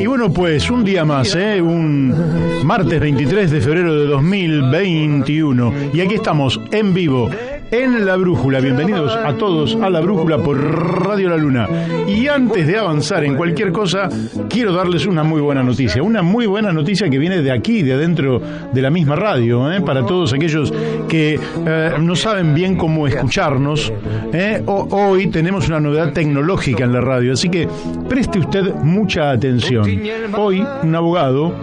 bueno, pues un día más, un martes 23 de febrero de 2021. Y aquí estamos en vivo en La Brújula. Bienvenidos a todos a La Brújula por Radio La Luna. Y antes de avanzar en cualquier cosa, quiero darles una muy buena noticia. Una muy buena noticia que viene de aquí, de adentro de la misma radio, para todos aquellos que no saben bien cómo escucharnos. Hoy tenemos una novedad tecnológica en la radio, así que preste usted mucha atención. Hoy un abogado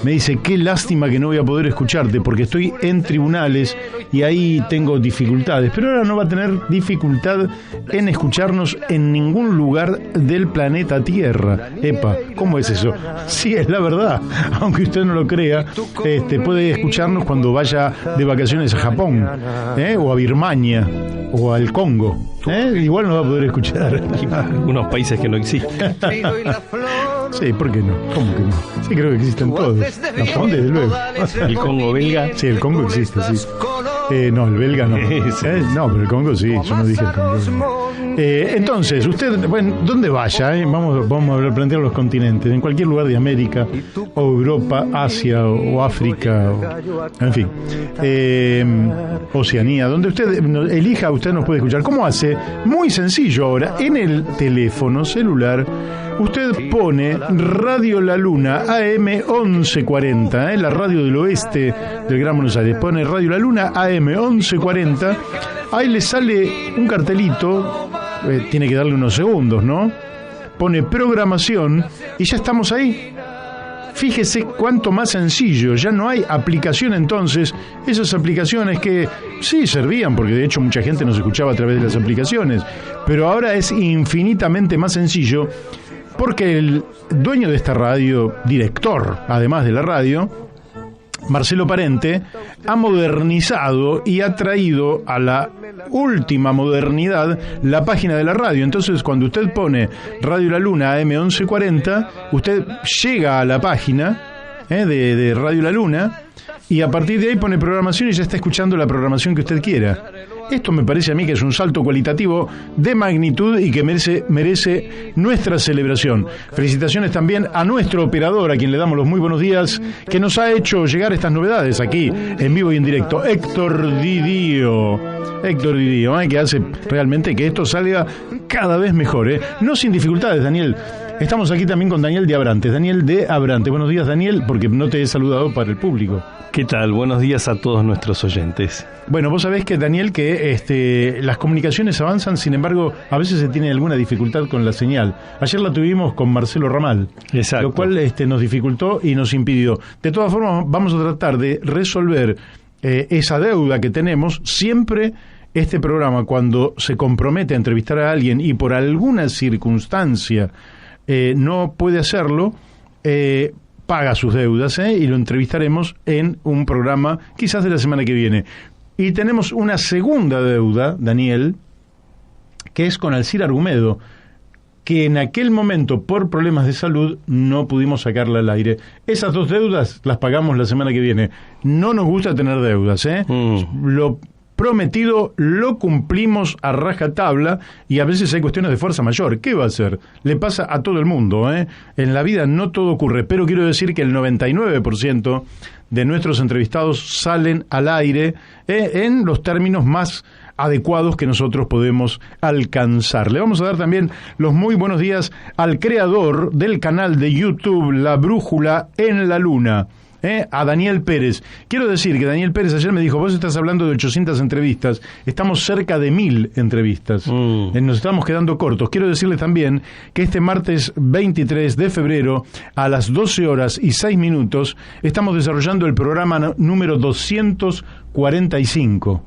me dice: qué lástima que no voy a poder escucharte porque estoy en tribunales y ahí tengo dificultades. Pero ahora no va a tener dificultad en escucharnos en ningún lugar del planeta Tierra. Epa, ¿cómo es eso? Sí, es la verdad. Aunque usted no lo crea, puede escucharnos cuando vaya de vacaciones a Japón, o a Birmania, o al Congo. Igual no va a poder escuchar. Unos países que no existen. Sí, ¿por qué no? ¿Cómo que no? Sí, creo que existen todos. Japón, desde luego. El Congo belga. Sí, el Congo existe, sí. No, el belga no. No, pero el Congo sí, yo no dije el Congo. Entonces, usted, bueno, ¿dónde vaya? Vamos a plantear los continentes. En cualquier lugar de América, o Europa, Asia, o África, en fin. Oceanía, donde usted elija, usted nos puede escuchar. ¿Cómo hace? Muy sencillo ahora. En el teléfono celular, usted pone Radio La Luna AM 1140, la radio del oeste del Gran Buenos Aires. Pone Radio La Luna AM 1140. Ahí le sale un cartelito, tiene que darle unos segundos, ¿no? Pone programación y ya estamos ahí. Fíjese cuánto más sencillo, ya no hay aplicación entonces. Esas aplicaciones que sí servían, porque de hecho mucha gente nos escuchaba a través de las aplicaciones, pero ahora es infinitamente más sencillo. Porque el dueño de esta radio, director, además de la radio, Marcelo Parente, ha modernizado y ha traído a la última modernidad la página de la radio. Entonces, cuando usted pone Radio La Luna AM 1140, usted llega a la página de Radio La Luna y a partir de ahí pone programación y ya está escuchando la programación que usted quiera. Esto me parece a mí que es un salto cualitativo de magnitud y que merece nuestra celebración. Felicitaciones también a nuestro operador, a quien le damos los muy buenos días, que nos ha hecho llegar estas novedades aquí, en vivo y en directo. Héctor Didío, que hace realmente que esto salga cada vez mejor. No sin dificultades, Daniel. Estamos aquí también con Daniel de Abrantes. Daniel de Abrantes. Buenos días, Daniel, porque no te he saludado para el público. ¿Qué tal? Buenos días a todos nuestros oyentes. Bueno, vos sabés que, Daniel, que las comunicaciones avanzan, sin embargo, a veces se tiene alguna dificultad con la señal. Ayer la tuvimos con Marcelo Ramal. Exacto. Lo cual nos dificultó y nos impidió. De todas formas, vamos a tratar de resolver esa deuda que tenemos. Siempre este programa, cuando se compromete a entrevistar a alguien y por alguna circunstancia no puede hacerlo, paga sus deudas, y lo entrevistaremos en un programa quizás de la semana que viene. Y tenemos una segunda deuda, Daniel, que es con Alcira Argumedo, que en aquel momento, por problemas de salud, no pudimos sacarla al aire. Esas dos deudas las pagamos la semana que viene. No nos gusta tener deudas, Lo prometido lo cumplimos a rajatabla y a veces hay cuestiones de fuerza mayor. ¿Qué va a hacer? Le pasa a todo el mundo, En la vida no todo ocurre, pero quiero decir que el 99% de nuestros entrevistados salen al aire en los términos más adecuados que nosotros podemos alcanzar. Le vamos a dar también los muy buenos días al creador del canal de YouTube La Brújula en la Luna, a Daniel Pérez. Quiero decir que Daniel Pérez ayer me dijo: vos estás hablando de 800 entrevistas, estamos cerca de 1000 entrevistas, nos estamos quedando cortos. Quiero decirles también que este martes 23 de febrero a las 12 horas y 6 minutos estamos desarrollando el programa número 245,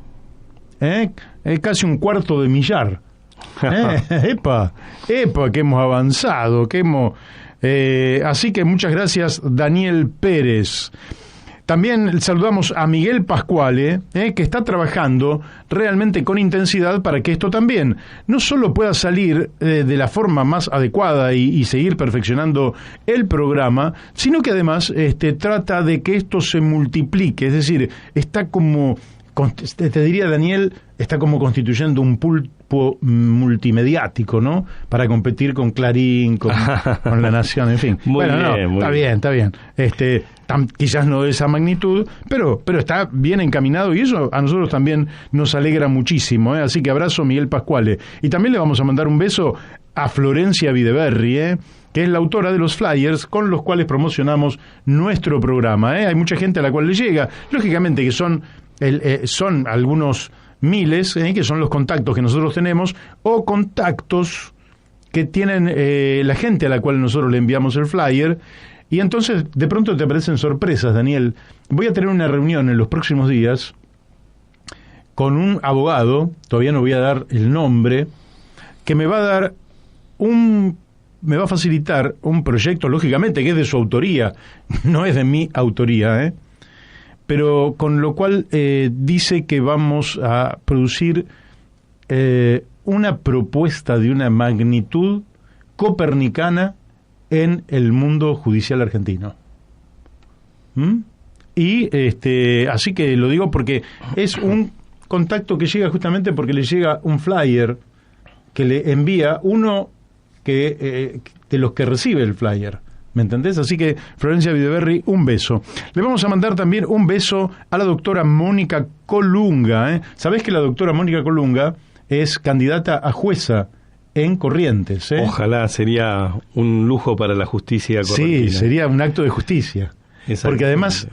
casi un cuarto de millar. Epa, que hemos avanzado, que hemos... así que muchas gracias, Daniel Pérez. También saludamos a Miguel Pascuale, que está trabajando realmente con intensidad para que esto también no solo pueda salir de la forma más adecuada y seguir perfeccionando el programa, sino que además trata de que esto se multiplique. Es decir, está como, te diría, Daniel, está como constituyendo un equipo multimediático, ¿no? Para competir con Clarín, con La Nación, en fin. Muy bien. Está bien. Quizás no de esa magnitud, pero está bien encaminado y eso a nosotros también nos alegra muchísimo, ¿eh? Así que abrazo, Miguel Pascuale. Y también le vamos a mandar un beso a Florencia Videberri, que es la autora de los flyers con los cuales promocionamos nuestro programa, ¿eh? Hay mucha gente a la cual le llega, lógicamente que son algunos miles, que son los contactos que nosotros tenemos, o contactos que tienen la gente a la cual nosotros le enviamos el flyer, y entonces de pronto te aparecen sorpresas, Daniel. Voy a tener una reunión en los próximos días con un abogado, todavía no voy a dar el nombre, que me va a facilitar un proyecto, lógicamente, que es de su autoría, no es de mi autoría, pero con lo cual dice que vamos a producir una propuesta de una magnitud copernicana en el mundo judicial argentino. Y así que lo digo porque es un contacto que llega justamente porque le llega un flyer que le envía uno de los que recibe el flyer. ¿Me entendés? Así que, Florencia Videberri, un beso. Le vamos a mandar también un beso a la doctora Mónica Colunga. ¿Sabés que la doctora Mónica Colunga es candidata a jueza en Corrientes? Ojalá, sería un lujo para la justicia correntina. Sí, sería un acto de justicia. Porque además,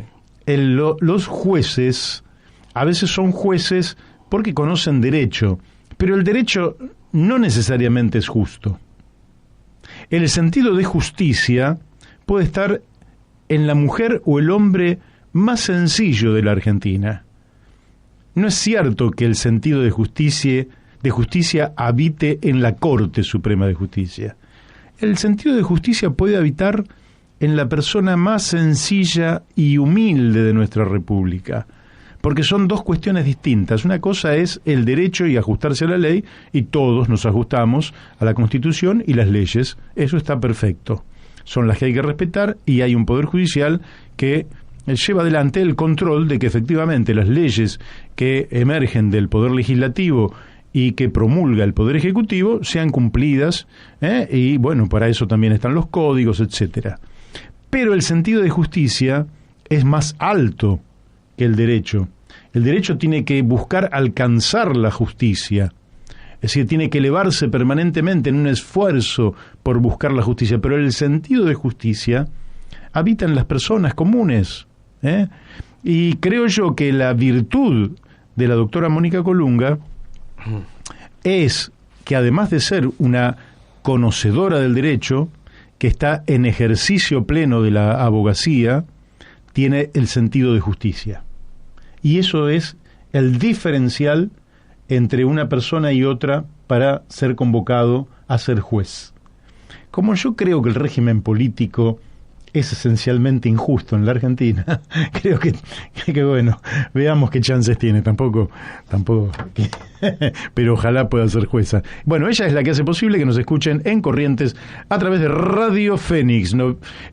los jueces a veces son jueces porque conocen derecho, pero el derecho no necesariamente es justo. El sentido de justicia puede estar en la mujer o el hombre más sencillo de la Argentina. No es cierto que el sentido de justicia habite en la Corte Suprema de Justicia. El sentido de justicia puede habitar en la persona más sencilla y humilde de nuestra República, porque son dos cuestiones distintas. Una cosa es el derecho y ajustarse a la ley, y todos nos ajustamos a la Constitución y las leyes. Eso está perfecto. Son las que hay que respetar, y hay un Poder Judicial que lleva adelante el control de que efectivamente las leyes que emergen del Poder Legislativo y que promulga el Poder Ejecutivo sean cumplidas, y bueno, para eso también están los códigos, etcétera. Pero el sentido de justicia es más alto que el derecho. El derecho tiene que buscar alcanzar la justicia, es decir, tiene que elevarse permanentemente en un esfuerzo por buscar la justicia, pero el sentido de justicia habita en las personas comunes, y creo yo que la virtud de la doctora Mónica Colunga es que, además de ser una conocedora del derecho, que está en ejercicio pleno de la abogacía, tiene el sentido de justicia. Y eso es el diferencial entre una persona y otra para ser convocado a ser juez. Como yo creo que el régimen político es esencialmente injusto en la Argentina, creo que bueno, veamos qué chances tiene, tampoco pero ojalá pueda ser jueza. Bueno, ella es la que hace posible que nos escuchen en Corrientes a través de Radio Fénix,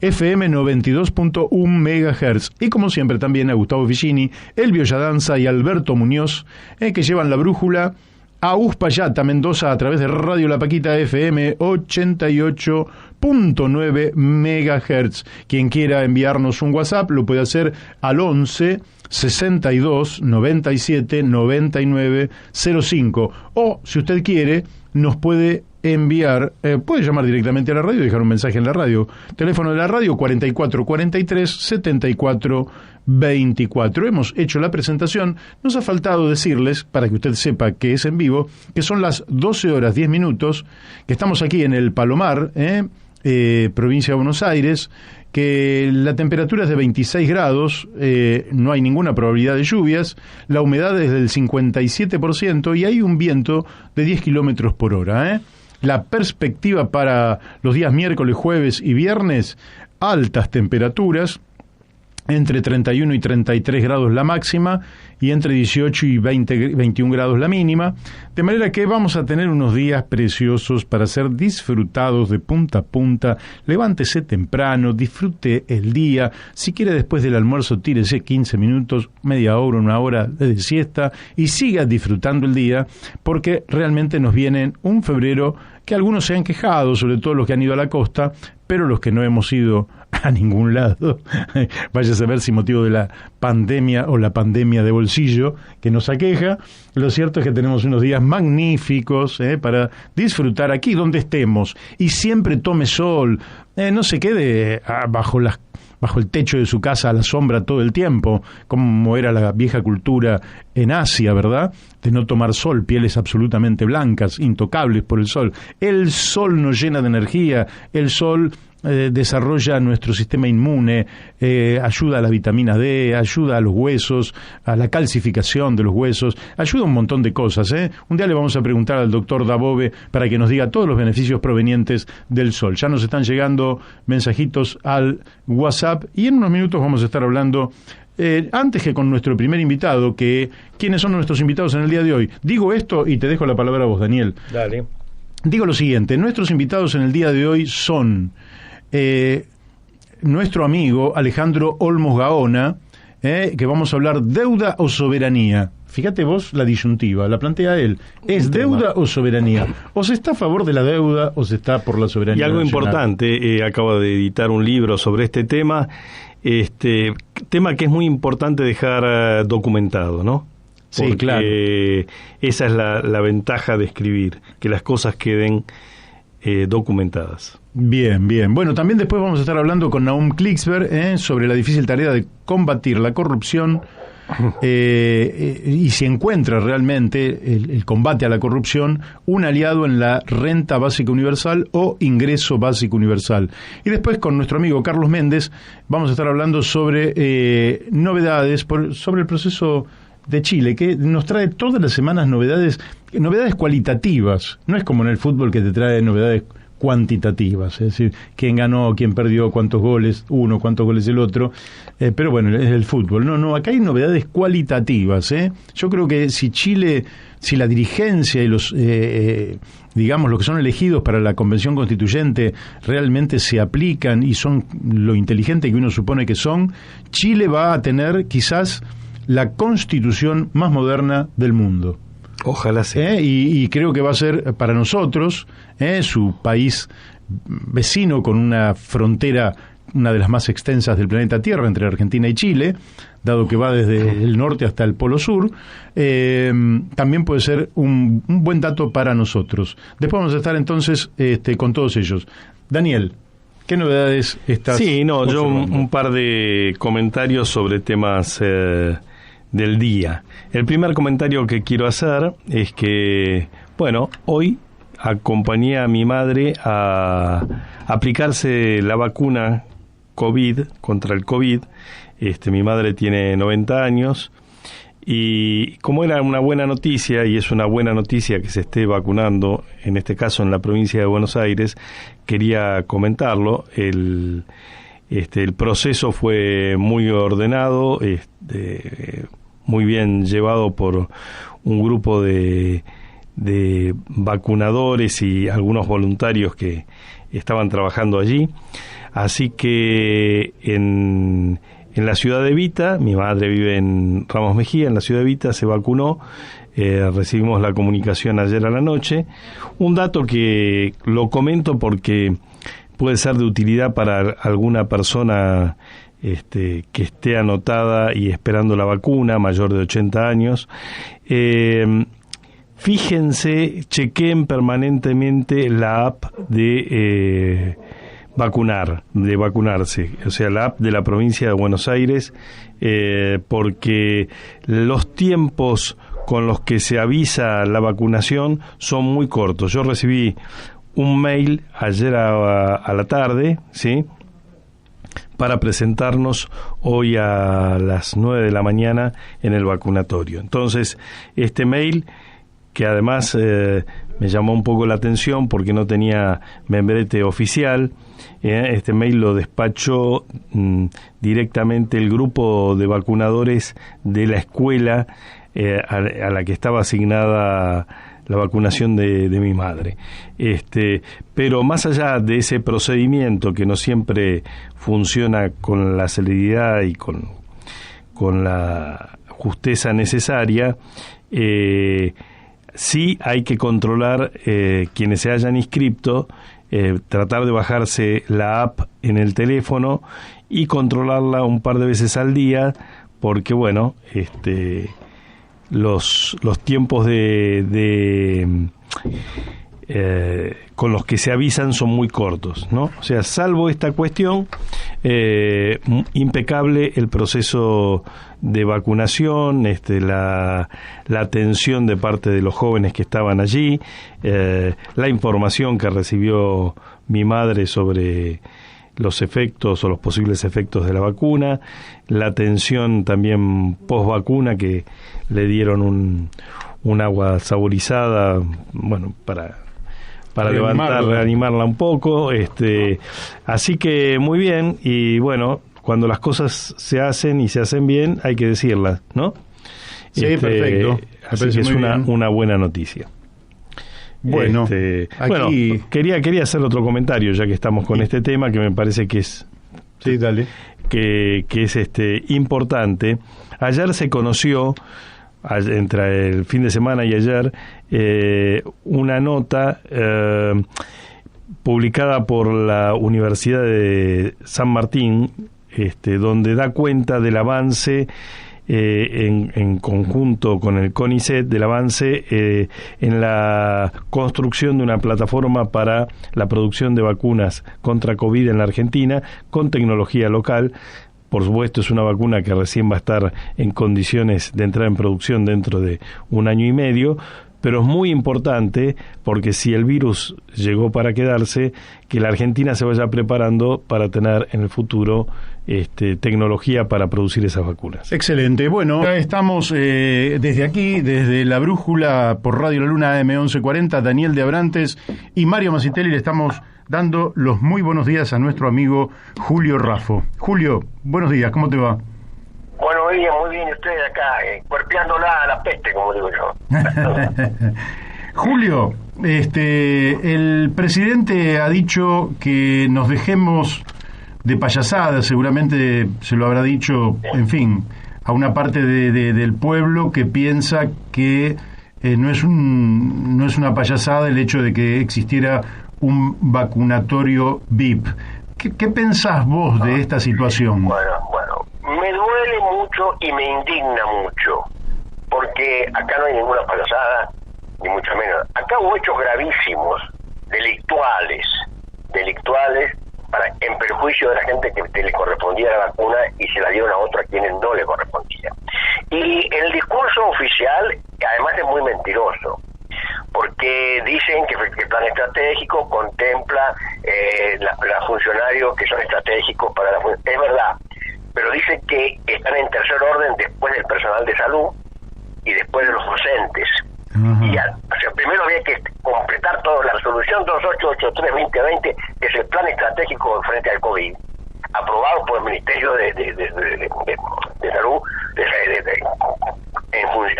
FM 92.1 MHz, y como siempre también a Gustavo Ficini, Elvio Yadanza y Alberto Muñoz, que llevan la brújula a Uspallata, Mendoza, a través de Radio La Paquita FM 88.9 MHz. Quien quiera enviarnos un WhatsApp lo puede hacer al 11 62 97 99 05, o si usted quiere nos puede enviar, puede llamar directamente a la radio y dejar un mensaje en la radio. Teléfono de la radio 44 43 74 24. Hemos hecho la presentación. Nos ha faltado decirles, para que usted sepa que es en vivo, que son las 12 horas 10 minutos, que estamos aquí en el Palomar, provincia de Buenos Aires, que la temperatura es de 26 grados, no hay ninguna probabilidad de lluvias, la humedad es del 57% y hay un viento de 10 kilómetros por hora. La perspectiva para los días miércoles, jueves y viernes, altas temperaturas, entre 31 y 33 grados la máxima y entre 18 y 21 grados la mínima, de manera que vamos a tener unos días preciosos para ser disfrutados de punta a punta. Levántese temprano, disfrute el día, si quiere después del almuerzo tírese 15 minutos, media hora, una hora de siesta y siga disfrutando el día, porque realmente nos viene un febrero que algunos se han quejado, sobre todo los que han ido a la costa, pero los que no hemos ido a ningún lado, vaya a saber si motivo de la pandemia o la pandemia de bolsillo que nos aqueja. Lo cierto es que tenemos unos días magníficos para disfrutar aquí donde estemos, y siempre tome sol, no se quede bajo el techo de su casa a la sombra todo el tiempo, como era la vieja cultura en Asia, ¿verdad? De no tomar sol, pieles absolutamente blancas, intocables por el sol. El sol nos llena de energía, el sol desarrolla nuestro sistema inmune, ayuda a la vitamina D, ayuda a los huesos, a la calcificación de los huesos, ayuda a un montón de cosas. Un día le vamos a preguntar al doctor Dabove para que nos diga todos los beneficios provenientes del sol. Ya nos están llegando mensajitos al WhatsApp y en unos minutos vamos a estar hablando antes que con nuestro primer invitado, ¿quiénes son nuestros invitados en el día de hoy? Digo esto y te dejo la palabra a vos, Daniel. Dale. Digo lo siguiente, nuestros invitados en el día de hoy son nuestro amigo Alejandro Olmos Gaona, que vamos a hablar deuda o soberanía. Fíjate vos la disyuntiva, la plantea él. ¿Es deuda o soberanía? ¿O se está a favor de la deuda o se está por la soberanía? Y algo nacional? importante, acabo de editar un libro sobre este tema que es muy importante dejar documentado, ¿no? Porque sí, claro. Esa es la ventaja de escribir, que las cosas queden documentadas. Bien, bien. Bueno, también después vamos a estar hablando con Nahum Klicksberg sobre la difícil tarea de combatir la corrupción y si encuentra realmente el combate a la corrupción un aliado en la renta básica universal o ingreso básico universal. Y después con nuestro amigo Carlos Méndez vamos a estar hablando sobre novedades sobre el proceso de Chile, que nos trae todas las semanas novedades cualitativas. No es como en el fútbol que te trae novedades cuantitativas, es decir, quién ganó, quién perdió, cuántos goles uno, cuántos goles el otro, pero bueno, es el fútbol. No, acá hay novedades cualitativas. Yo creo que si la dirigencia y los digamos, los que son elegidos para la Convención Constituyente realmente se aplican y son lo inteligente que uno supone que son, Chile va a tener quizás la constitución más moderna del mundo. Ojalá sea. Y creo que va a ser para nosotros, su país vecino con una frontera, una de las más extensas del planeta Tierra, entre Argentina y Chile, dado que va desde el norte hasta el Polo Sur, también puede ser un buen dato para nosotros. Después vamos a estar entonces con todos ellos. Daniel, ¿qué novedades estás? Sí, yo un par de comentarios sobre temas del día. El primer comentario que quiero hacer es que, hoy acompañé a mi madre a aplicarse la vacuna COVID, contra el COVID. Mi madre tiene 90 años y como era una buena noticia, y es una buena noticia que se esté vacunando, en este caso en la provincia de Buenos Aires, quería comentarlo. El proceso fue muy ordenado, muy bien llevado por un grupo de vacunadores y algunos voluntarios que estaban trabajando allí. Así que en la ciudad de Evita, mi madre vive en Ramos Mejía, en la ciudad de Evita, se vacunó. Recibimos la comunicación ayer a la noche. Un dato que lo comento porque puede ser de utilidad para alguna persona que esté anotada y esperando la vacuna, mayor de 80 años. Fíjense, chequeen permanentemente la app de vacunarse, o sea, la app de la provincia de Buenos Aires, porque los tiempos con los que se avisa la vacunación son muy cortos. Yo recibí un mail ayer a la tarde, ¿sí?, para presentarnos hoy a las 9 de la mañana en el vacunatorio. Entonces, este mail, que además me llamó un poco la atención porque no tenía membrete oficial. Este mail lo despachó directamente el grupo de vacunadores de la escuela a la que estaba asignada la vacunación de mi madre. Pero más allá de ese procedimiento que no siempre funciona con la celeridad y con la justeza necesaria, sí hay que controlar quienes se hayan inscripto, tratar de bajarse la app en el teléfono y controlarla un par de veces al día, porque bueno, los tiempos con los que se avisan son muy cortos, ¿no? O sea, salvo esta cuestión, impecable el proceso de vacunación, la atención de parte de los jóvenes que estaban allí, la información que recibió mi madre sobre los efectos o los posibles efectos de la vacuna, la atención también post vacuna, que le dieron un agua saborizada, bueno, para reanimarla un poco, así que muy bien. Y bueno, cuando las cosas se hacen y se hacen bien, hay que decirlas, ¿no? Sí, perfecto. Así que es una buena noticia. Bueno, aquí... quería hacer otro comentario, ya que estamos con este tema, que me parece que es... Sí, dale. Que es importante. Ayer se conoció, entre el fin de semana y ayer, una nota publicada por la Universidad de San Martín, donde da cuenta del avance en conjunto con el CONICET, del avance en la construcción de una plataforma para la producción de vacunas contra COVID en la Argentina con tecnología local. Por supuesto, es una vacuna que recién va a estar en condiciones de entrar en producción dentro de 1 año y medio, pero es muy importante porque si el virus llegó para quedarse, que la Argentina se vaya preparando para tener en el futuro tecnología para producir esas vacunas. Excelente. Bueno, estamos desde aquí, desde La Brújula, por Radio La Luna AM 1140, Daniel de Abrantes y Mario Masitelli, le estamos dando los muy buenos días a nuestro amigo Julio Raffo. Julio, buenos días, ¿cómo te va? Bueno, muy bien, ustedes acá, cuerpeándola a la peste, como digo yo. Julio, el presidente ha dicho que nos dejemos de payasadas, seguramente se lo habrá dicho, en fin, a una parte del pueblo que piensa que no es una payasada el hecho de que existiera un vacunatorio VIP. ¿Qué pensás vos de esta situación? Bueno, me duele mucho y me indigna mucho, porque acá no hay ninguna payasada, ni mucho menos. Acá hubo hechos gravísimos, delictuales, en perjuicio de la gente que le correspondía la vacuna y se la dieron a otro a quienes no le correspondía. Y el discurso oficial, además, es muy mentiroso, porque dicen que el plan estratégico contempla los funcionarios que son estratégicos para la función. Es verdad, pero dicen que están en tercer orden después del personal de salud y después de los docentes. Primero había que completar toda la resolución 2883-2020, que es el plan estratégico frente al COVID, aprobado por el Ministerio de Salud,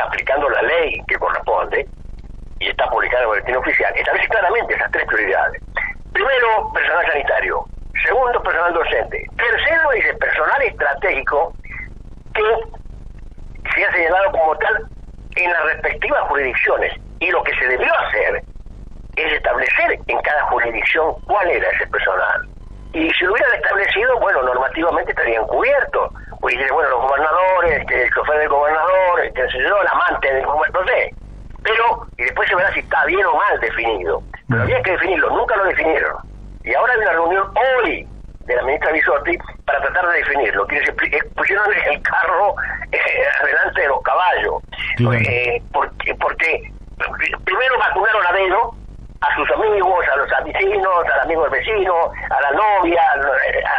aplicando la ley que corresponde, y está publicada en el boletín oficial. Establece claramente esas 3 prioridades. Primero, personal sanitario. Segundo, personal docente. Tercero, dice personal estratégico, que se ha señalado como tal en las respectivas jurisdicciones. Y lo que se debió hacer es establecer en cada jurisdicción cuál era ese personal. Y si lo hubieran establecido, bueno, normativamente estarían cubiertos. Pues dice, bueno, los gobernadores, el chofer del gobernador, el amante del gobernador, no sé. Pero, y después se verá si está bien o mal definido. Pero había que definirlo, nunca lo definieron. Y ahora hay una reunión hoy de la ministra Bisotti para tratar de definirlo. Pusieron el carro adelante de los caballos. Porque primero vacunaron a dedo a sus amigos, a los vecinos, al amigo del vecino, a la novia,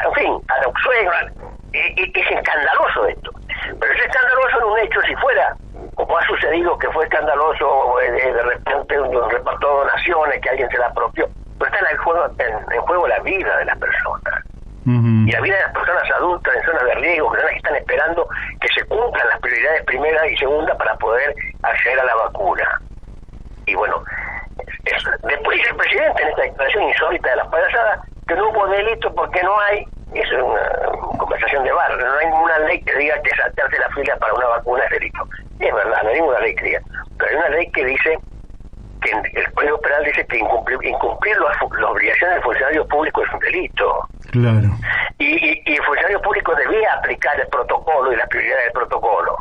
en fin, a la suegra. Es escandaloso esto. Pero es escandaloso en un hecho si fuera como ha sucedido que fue escandaloso de repente un reparto de donaciones que alguien se la apropió, pero está en juego la vida de las personas. Y la vida de las personas adultas en zonas de riesgo, personas que están esperando que se cumplan las prioridades primera y segunda para poder acceder a la vacuna. Y bueno, después dice el presidente en esta declaración insólita de las payasadas que no hubo delito porque no hay, eso es una conversación de bar, no hay ninguna ley que diga que saltarse la fila para una vacuna es delito. Y es verdad, no hay ninguna ley que diga, pero hay una ley que dice que el Código Penal dice que incumplir las obligaciones del funcionario público es un delito. Claro. Y el funcionario público debía aplicar el protocolo y las prioridades del protocolo.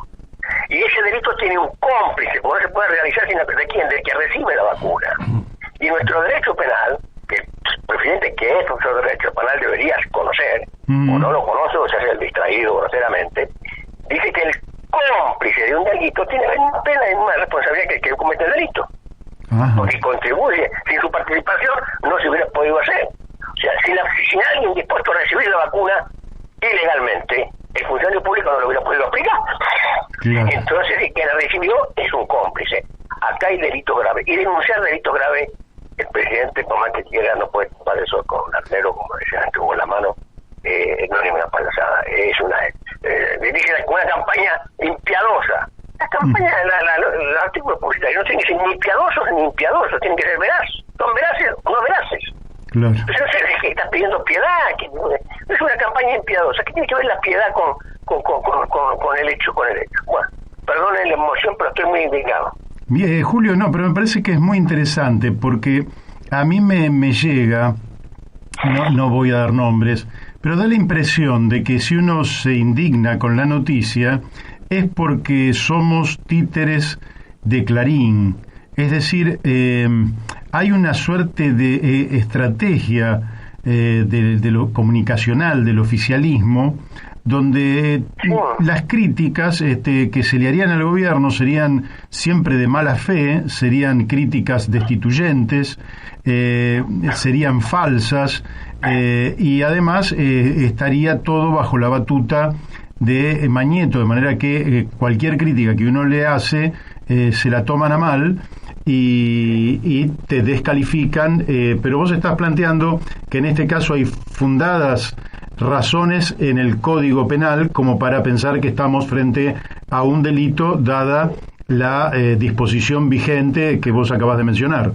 Y ese delito tiene un cómplice, porque no se puede realizar sin ¿de quién? Del que recibe la vacuna. Y nuestro derecho penal, que el presidente que es nuestro derecho penal debería conocer, o no lo conoce o se hace el distraído groseramente, dice que el cómplice de un delito tiene la misma pena y más responsabilidad que el que comete el delito. Porque contribuye, sin su participación no se hubiera podido hacer. O sea, si alguien dispuesto a recibir la vacuna ilegalmente, el funcionario público no lo hubiera podido aplicar. Claro. Entonces, el que la recibió es un cómplice. Acá hay delito grave. Y denunciar delito grave, el presidente, por más que quiera, no puede tomar eso con arnero, como decía antes, con la mano. No es una payasada. Es una campaña impiadosa. La campaña, el artículo publicitario no tiene que ser ni piadosos ni impiadosos, tienen que ser veraz. ¿Son veraces o no veraces? Claro. Pero no sé, es que estás pidiendo piedad, que no es una campaña impiadosa. ¿Qué tiene que ver la piedad con el hecho? Bueno, perdonen la emoción, pero estoy muy indignado. Bien, Julio, no, pero me parece que es muy interesante porque a mí me llega, no voy a dar nombres, pero da la impresión de que si uno se indigna con la noticia es porque somos títeres de Clarín. Es decir, hay una suerte de estrategia de lo comunicacional, del oficialismo, donde las críticas que se le harían al gobierno serían siempre de mala fe, serían críticas destituyentes, serían falsas, y además estaría todo bajo la batuta de Mañeto, de manera que cualquier crítica que uno le hace se la toman a mal y te descalifican, pero vos estás planteando que en este caso hay fundadas razones en el Código Penal como para pensar que estamos frente a un delito dada la disposición vigente que vos acabas de mencionar.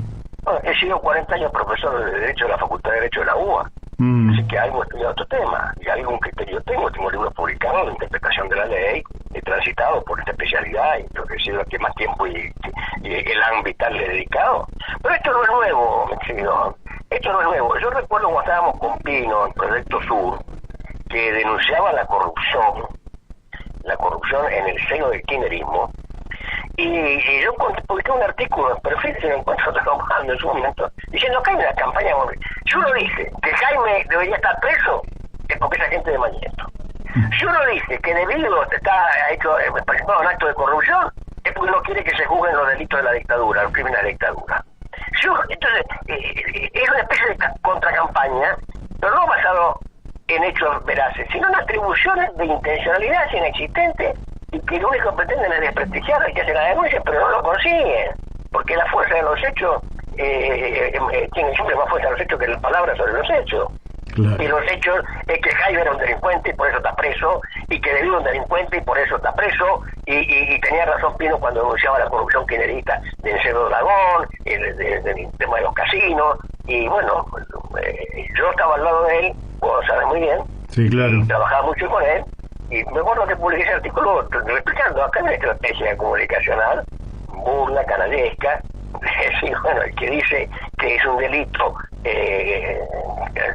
He sido 40 años profesor de Derecho de la Facultad de Derecho de la UBA, así que algo he estudiado otro tema, y algún criterio tengo libros publicados de interpretación de la ley, he transitado por esta especialidad, y creo que he sido el que más tiempo y el ámbito le he dedicado. Pero esto no es nuevo, mi querido, esto no es nuevo. Yo recuerdo cuando estábamos con Pino en Proyecto Sur, que denunciaba la corrupción en el seno del kirchnerismo, y yo publiqué un artículo en Perfil, se lo encuentro trabajando en su momento, diciendo que hay una campaña. Yo no dije que Jaime debería estar preso, es porque es agente de Mañeto. Yo no dije que debido a participado en actos de corrupción, es porque no quiere que se juzguen los delitos de la dictadura, los crímenes de la dictadura. Entonces, es una especie de contracampaña, pero no basado en hechos veraces, sino en atribuciones de intencionalidad inexistente y que lo único que pretenden es desprestigiar al que hace la denuncia, pero no lo consiguen, porque la fuerza de los hechos tiene siempre más fuerza de los hechos que las palabras sobre los hechos. Claro. Y los hechos es que Jaime era un delincuente y por eso está preso, y que debió un delincuente y por eso está preso, y tenía razón Pino cuando denunciaba la corrupción kirchnerista de Cerro Dragón, del tema de los casinos, y bueno, yo estaba al lado de él, vos lo sabes muy bien, sí, claro. Y trabajaba mucho con él, y me acuerdo que publiqué ese artículo explicando acá una estrategia comunicacional burla, canallesca, sí, bueno, el que dice que es un delito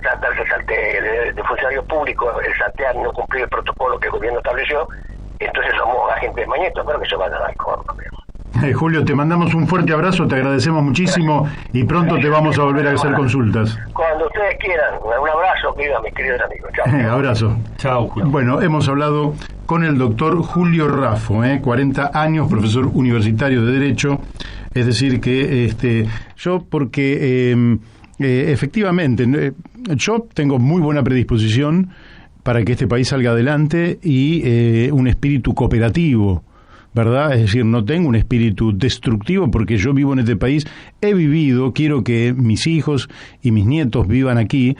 tratarse de funcionario público, el saltear y no cumplir el protocolo que el gobierno estableció, entonces somos agentes de Mañeto, pero que se van a dar con Julio, te mandamos un fuerte abrazo, te agradecemos muchísimo. Gracias. Y pronto te vamos a volver a hacer consultas. Cuando ustedes quieran, un abrazo, mis queridos amigos. Chao. Abrazo. Chao, Julio. Bueno, hemos hablado con el doctor Julio Raffo, 40 años, profesor universitario de Derecho, es decir que yo porque efectivamente yo tengo muy buena predisposición para que este país salga adelante y un espíritu cooperativo ¿verdad? Es decir, no tengo un espíritu destructivo porque yo vivo en este país, he vivido, quiero que mis hijos y mis nietos vivan aquí,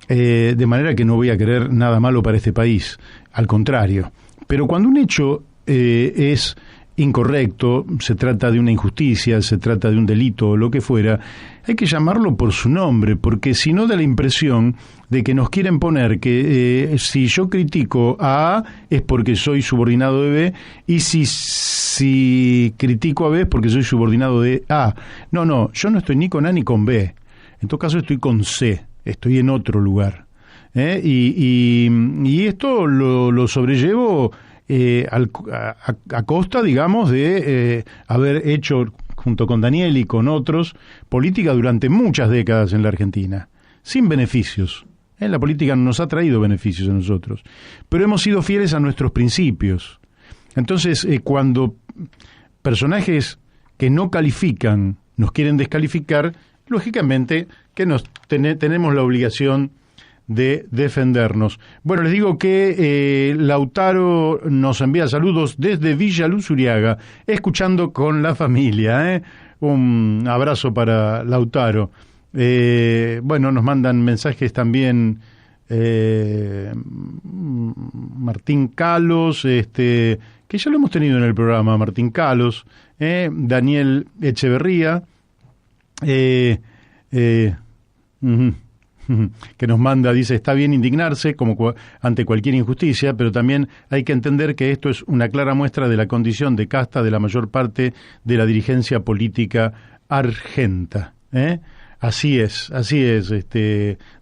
de manera que no voy a querer nada malo para este país, al contrario. Pero cuando un hecho es incorrecto, se trata de una injusticia, se trata de un delito o lo que fuera, hay que llamarlo por su nombre, porque si no da la impresión de que nos quieren poner que si yo critico a A es porque soy subordinado de B, y si critico a B es porque soy subordinado de A. No, yo no estoy ni con A ni con B, en todo caso estoy con C, estoy en otro lugar. Y esto lo sobrellevo a costa, digamos, de haber hecho, junto con Daniel y con otros, política durante muchas décadas en la Argentina, sin beneficios. La política no nos ha traído beneficios a nosotros, pero hemos sido fieles a nuestros principios. Entonces, cuando personajes que no califican nos quieren descalificar, lógicamente que tenemos la obligación de defendernos. Bueno, les digo que Lautaro nos envía saludos desde Villa Luz Uriaga, escuchando con la familia. Un abrazo para Lautaro. Bueno, nos mandan mensajes también Martín Calos, que ya lo hemos tenido en el programa, Martín Calos, Daniel Echeverría, que nos manda, dice, está bien indignarse como ante cualquier injusticia, pero también hay que entender que esto es una clara muestra de la condición de casta de la mayor parte de la dirigencia política argenta. Así es,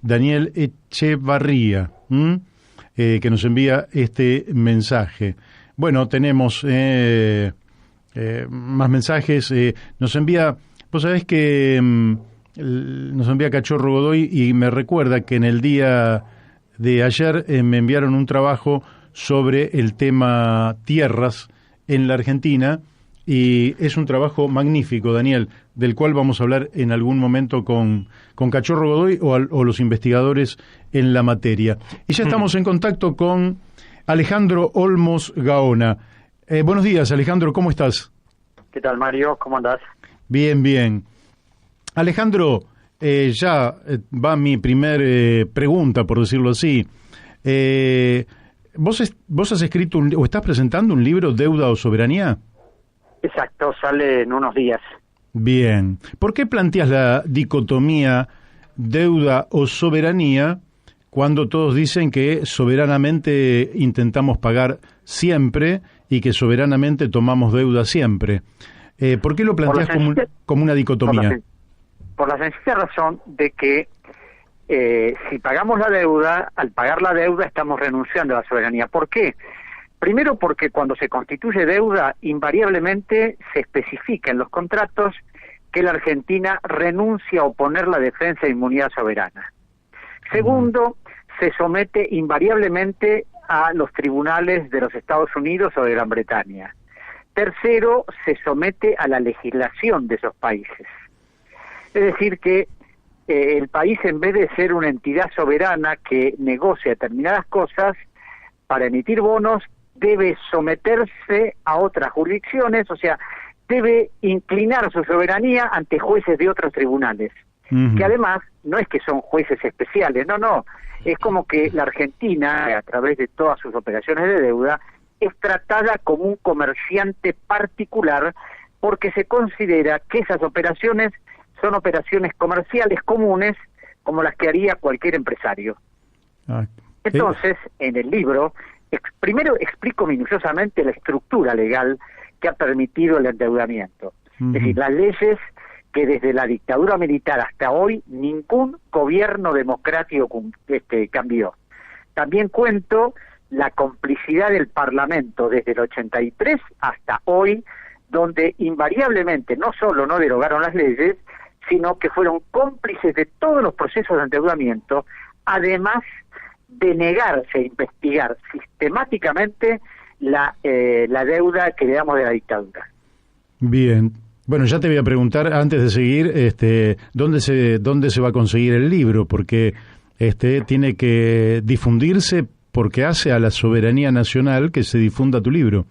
Daniel Echevarría, que nos envía este mensaje. Bueno, tenemos más mensajes. Nos envía, vos sabés que nos envía Cachorro Godoy y me recuerda que en el día de ayer me enviaron un trabajo sobre el tema tierras en la Argentina, y es un trabajo magnífico, Daniel, del cual vamos a hablar en algún momento con Cachorro Godoy o los investigadores en la materia. Y ya estamos en contacto con Alejandro Olmos Gaona. Buenos días, Alejandro, ¿cómo estás? ¿Qué tal, Mario? ¿Cómo andás? Bien. Alejandro, ya va mi primer pregunta, por decirlo así. ¿Vos has escrito o estás presentando un libro, Deuda o Soberanía? Exacto, sale en unos días. Bien. ¿Por qué planteas la dicotomía deuda o soberanía cuando todos dicen que soberanamente intentamos pagar siempre y que soberanamente tomamos deuda siempre? ¿Por qué lo planteas como una dicotomía? Por la sencilla razón de que si pagamos la deuda, al pagar la deuda estamos renunciando a la soberanía. ¿Por qué? Primero porque cuando se constituye deuda, invariablemente se especifica en los contratos que la Argentina renuncia a oponer la defensa de inmunidad soberana. Segundo, se somete invariablemente a los tribunales de los Estados Unidos o de Gran Bretaña. Tercero, se somete a la legislación de esos países. Es decir que el país, en vez de ser una entidad soberana que negocia determinadas cosas, para emitir bonos debe someterse a otras jurisdicciones, o sea, debe inclinar su soberanía ante jueces de otros tribunales, que además no es que son jueces especiales, no, es como que la Argentina, a través de todas sus operaciones de deuda, es tratada como un comerciante particular porque se considera que esas operaciones son operaciones comerciales comunes como las que haría cualquier empresario. Entonces, en el libro, primero explico minuciosamente la estructura legal que ha permitido el endeudamiento. Es decir, las leyes que desde la dictadura militar hasta hoy ningún gobierno democrático cambió. También cuento la complicidad del Parlamento desde el 83 hasta hoy, donde invariablemente no solo no derogaron las leyes, sino que fueron cómplices de todos los procesos de endeudamiento, además de negarse a investigar sistemáticamente la deuda que le damos de la dictadura. Bien. Bueno, ya te voy a preguntar, antes de seguir, ¿dónde se va a conseguir el libro? Porque tiene que difundirse, porque hace a la soberanía nacional que se difunda tu libro.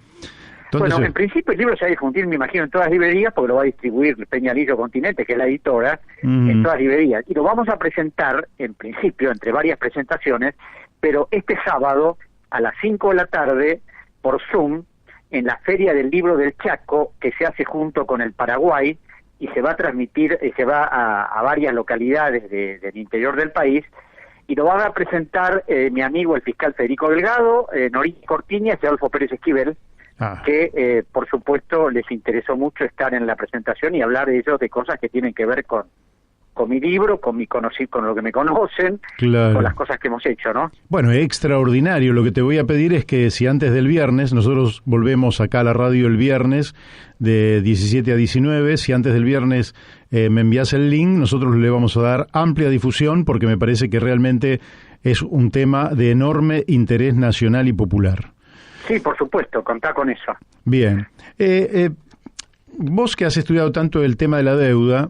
Bueno, en principio el libro se va a difundir, me imagino, en todas las librerías, porque lo va a distribuir Peñalillo Continente, que es la editora, en todas las librerías. Y lo vamos a presentar, en principio, entre varias presentaciones, pero este sábado, a las 5 de la tarde, por Zoom, en la Feria del Libro del Chaco, que se hace junto con el Paraguay, y se va a transmitir, se va a varias localidades del interior del país, y lo van a presentar mi amigo el fiscal Federico Delgado, Norita Cortiñas y Adolfo Pérez Esquivel, que por supuesto les interesó mucho estar en la presentación y hablar de ellos, de cosas que tienen que ver con mi libro, con lo que me conocen, claro, con las cosas que hemos hecho, ¿no? Bueno, extraordinario. Lo que te voy a pedir es que si antes del viernes, nosotros volvemos acá a la radio el viernes de 17 a 19, si antes del viernes me envías el link, nosotros le vamos a dar amplia difusión porque me parece que realmente es un tema de enorme interés nacional y popular. Sí, por supuesto, contá con eso. Bien. Vos que has estudiado tanto el tema de la deuda,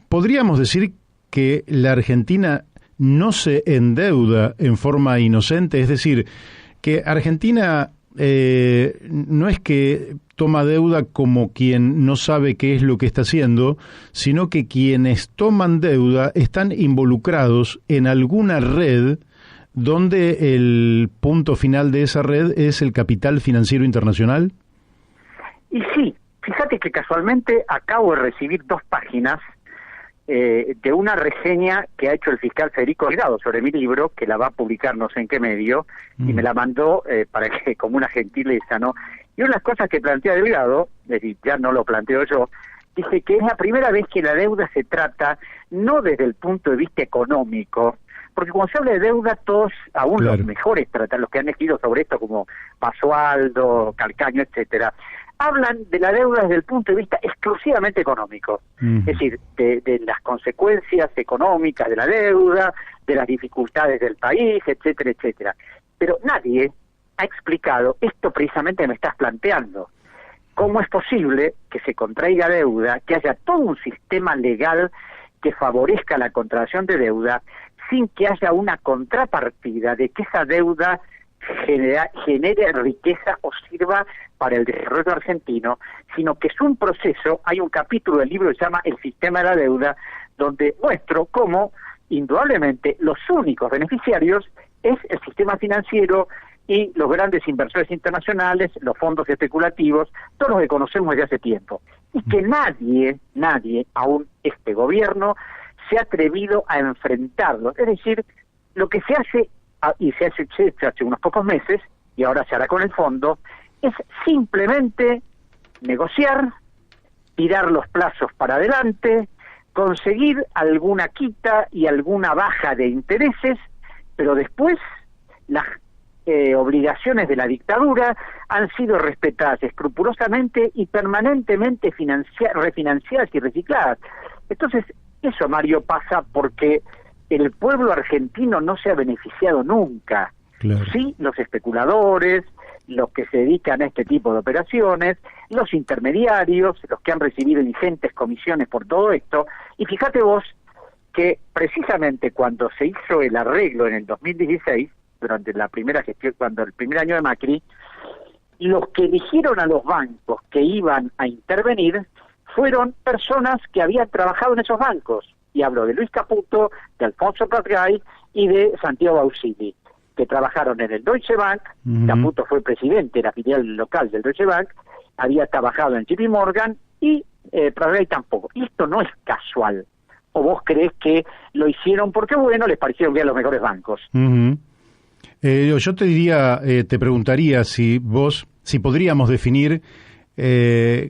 ¿podríamos decir que la Argentina no se endeuda en forma inocente? Es decir, que Argentina no es que toma deuda como quien no sabe qué es lo que está haciendo, sino que quienes toman deuda están involucrados en alguna red donde el punto final de esa red es el capital financiero internacional. Y sí, fíjate que casualmente acabo de recibir 2 páginas de una reseña que ha hecho el fiscal Federico Delgado sobre mi libro, que la va a publicar no sé en qué medio, y me la mandó para que, como una gentileza, ¿no? Y una de las cosas que plantea Delgado, es decir, ya no lo planteo yo, dice que es la primera vez que la deuda se trata no desde el punto de vista económico, porque cuando se habla de deuda, todos, aún los mejores tratan, los que han escrito sobre esto, como Basualdo, Calcaño, etcétera, hablan de la deuda desde el punto de vista exclusivamente económico, es decir, de las consecuencias económicas de la deuda, de las dificultades del país, etcétera, etcétera. Pero nadie ha explicado esto precisamente que me estás planteando. ¿Cómo es posible que se contraiga deuda, que haya todo un sistema legal que favorezca la contracción de deuda, sin que haya una contrapartida de que esa deuda genere riqueza o sirva para el desarrollo argentino, sino que es un proceso? Hay un capítulo del libro que se llama El sistema de la deuda, donde muestro cómo, indudablemente, los únicos beneficiarios es el sistema financiero y los grandes inversores internacionales, los fondos especulativos, todos los que conocemos desde hace tiempo. Y que nadie, aún este gobierno, se ha atrevido a enfrentarlo. Es decir, lo que se hace, y se hace hace unos pocos meses, y ahora se hará con el fondo, es simplemente negociar, tirar los plazos para adelante, conseguir alguna quita y alguna baja de intereses, pero después las obligaciones de la dictadura han sido respetadas escrupulosamente y permanentemente refinanciadas y recicladas. Entonces, eso, Mario, pasa porque el pueblo argentino no se ha beneficiado nunca. Claro. Sí, los especuladores, los que se dedican a este tipo de operaciones, los intermediarios, los que han recibido ingentes comisiones por todo esto. Y fíjate vos que precisamente cuando se hizo el arreglo en el 2016, durante la primera gestión, cuando el primer año de Macri, los que eligieron a los bancos que iban a intervenir fueron personas que habían trabajado en esos bancos. Y hablo de Luis Caputo, de Alfonso Pratgay y de Santiago Bausili, que trabajaron en el Deutsche Bank. Caputo fue presidente de la filial local del Deutsche Bank, había trabajado en JP Morgan y Pratgay tampoco. Y esto no es casual. ¿O vos creés que lo hicieron porque, bueno, les parecieron bien los mejores bancos? Yo te diría, te preguntaría si podríamos definir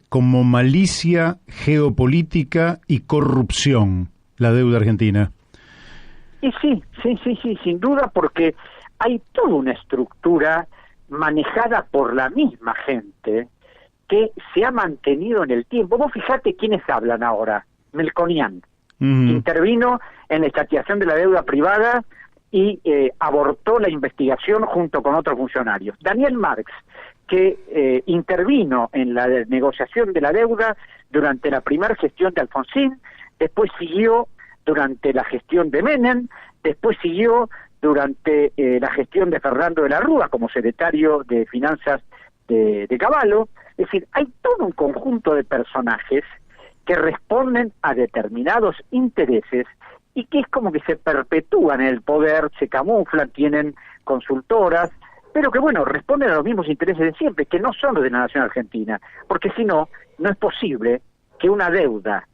como malicia geopolítica y corrupción la deuda argentina. Y sí, sin duda, porque hay toda una estructura manejada por la misma gente que se ha mantenido en el tiempo. Vos fijate quiénes hablan ahora. Melconian intervino en la expropiación de la deuda privada y abortó la investigación junto con otros funcionarios. Daniel Marx, que intervino en la negociación de la deuda durante la primera gestión de Alfonsín, después siguió durante la gestión de Menem, después siguió durante la gestión de Fernando de la Rúa como secretario de Finanzas de Cavallo. Es decir, hay todo un conjunto de personajes que responden a determinados intereses y que es como que se perpetúan en el poder, se camuflan, tienen consultoras, pero que bueno, responden a los mismos intereses de siempre, que no son los de la nación argentina, porque si no, no es posible que una deuda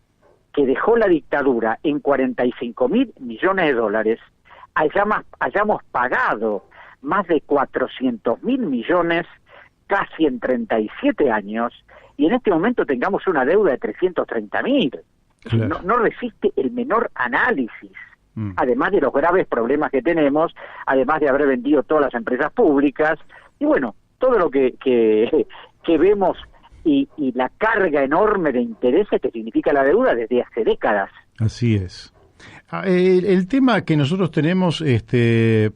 que dejó la dictadura en 45.000 millones de dólares hayamos pagado más de 400.000 millones casi en 37 años, y en este momento tengamos una deuda de 330.000. Claro. No resiste el menor análisis, además de los graves problemas que tenemos, además de haber vendido todas las empresas públicas, y bueno, todo lo que vemos y la carga enorme de intereses que significa la deuda desde hace décadas. Así es. El tema que nosotros tenemos, que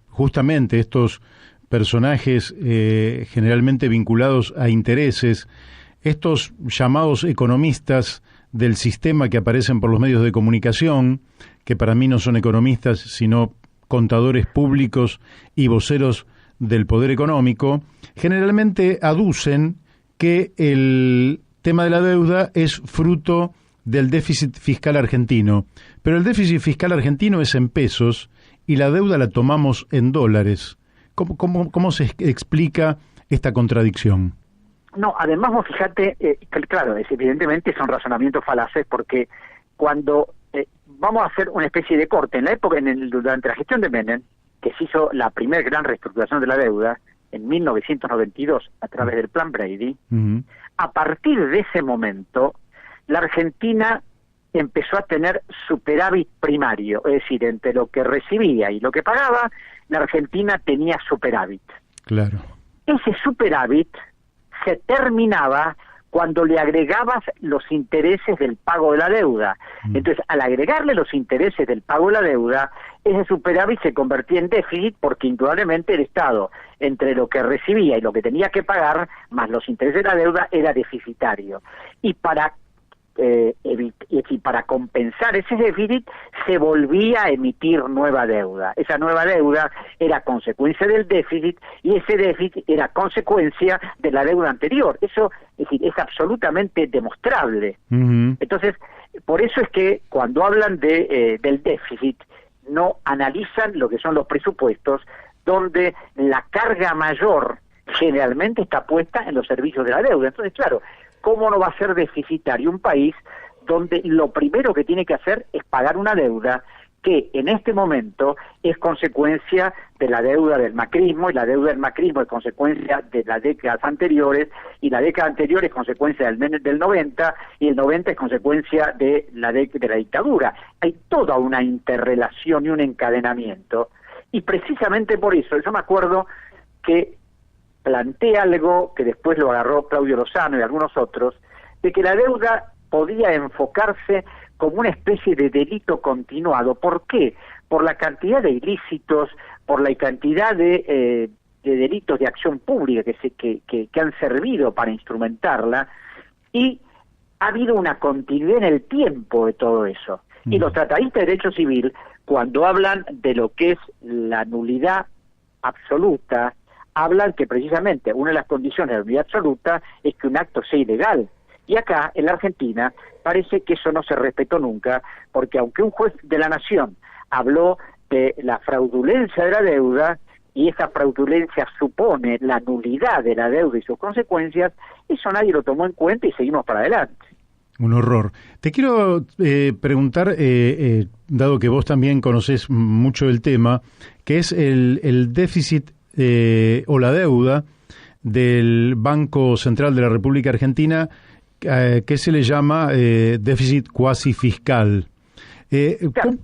justamente estos personajes generalmente vinculados a intereses, estos llamados economistas del sistema que aparecen por los medios de comunicación, que para mí no son economistas, sino contadores públicos y voceros del poder económico, generalmente aducen que el tema de la deuda es fruto del déficit fiscal argentino, pero el déficit fiscal argentino es en pesos y la deuda la tomamos en dólares. ¿Cómo se explica esta contradicción? No, además vos fíjate, claro, evidentemente son razonamientos falaces, porque cuando vamos a hacer una especie de corte, en la época, durante la gestión de Menem, que se hizo la primera gran reestructuración de la deuda, en 1992, a través del Plan Brady, a partir de ese momento, la Argentina empezó a tener superávit primario, es decir, entre lo que recibía y lo que pagaba, la Argentina tenía superávit. Claro. Ese superávit se terminaba cuando le agregabas los intereses del pago de la deuda. Entonces, al agregarle los intereses del pago de la deuda, ese superávit se convertía en déficit, porque indudablemente el Estado, entre lo que recibía y lo que tenía que pagar, más los intereses de la deuda, era deficitario. Y para compensar ese déficit, se volvía a emitir nueva deuda. Esa nueva deuda era consecuencia del déficit, y ese déficit era consecuencia de la deuda anterior. Eso, es decir, es absolutamente demostrable. Entonces, por eso es que cuando hablan del déficit, no analizan lo que son los presupuestos, donde la carga mayor generalmente está puesta en los servicios de la deuda. Entonces, claro, ¿cómo no va a ser deficitario un país donde lo primero que tiene que hacer es pagar una deuda que en este momento es consecuencia de la deuda del macrismo, y la deuda del macrismo es consecuencia de las décadas anteriores, y la década anterior es consecuencia del 90, y el 90 es consecuencia de la dictadura? Hay toda una interrelación y un encadenamiento, y precisamente por eso, yo me acuerdo que planteé algo que después lo agarró Claudio Lozano y algunos otros, de que la deuda podía enfocarse como una especie de delito continuado. ¿Por qué? Por la cantidad de ilícitos, por la cantidad de delitos de acción pública que han servido para instrumentarla, y ha habido una continuidad en el tiempo de todo eso. Y los tratadistas de derecho civil, cuando hablan de lo que es la nulidad absoluta, hablan que precisamente una de las condiciones de la nulidad absoluta es que un acto sea ilegal. Y acá, en la Argentina, parece que eso no se respetó nunca, porque aunque un juez de la Nación habló de la fraudulencia de la deuda, y esa fraudulencia supone la nulidad de la deuda y sus consecuencias, eso nadie lo tomó en cuenta y seguimos para adelante. Un horror. Te quiero preguntar, dado que vos también conocés mucho el tema, que es el déficit o la deuda del Banco Central de la República Argentina, que se le llama déficit cuasi fiscal.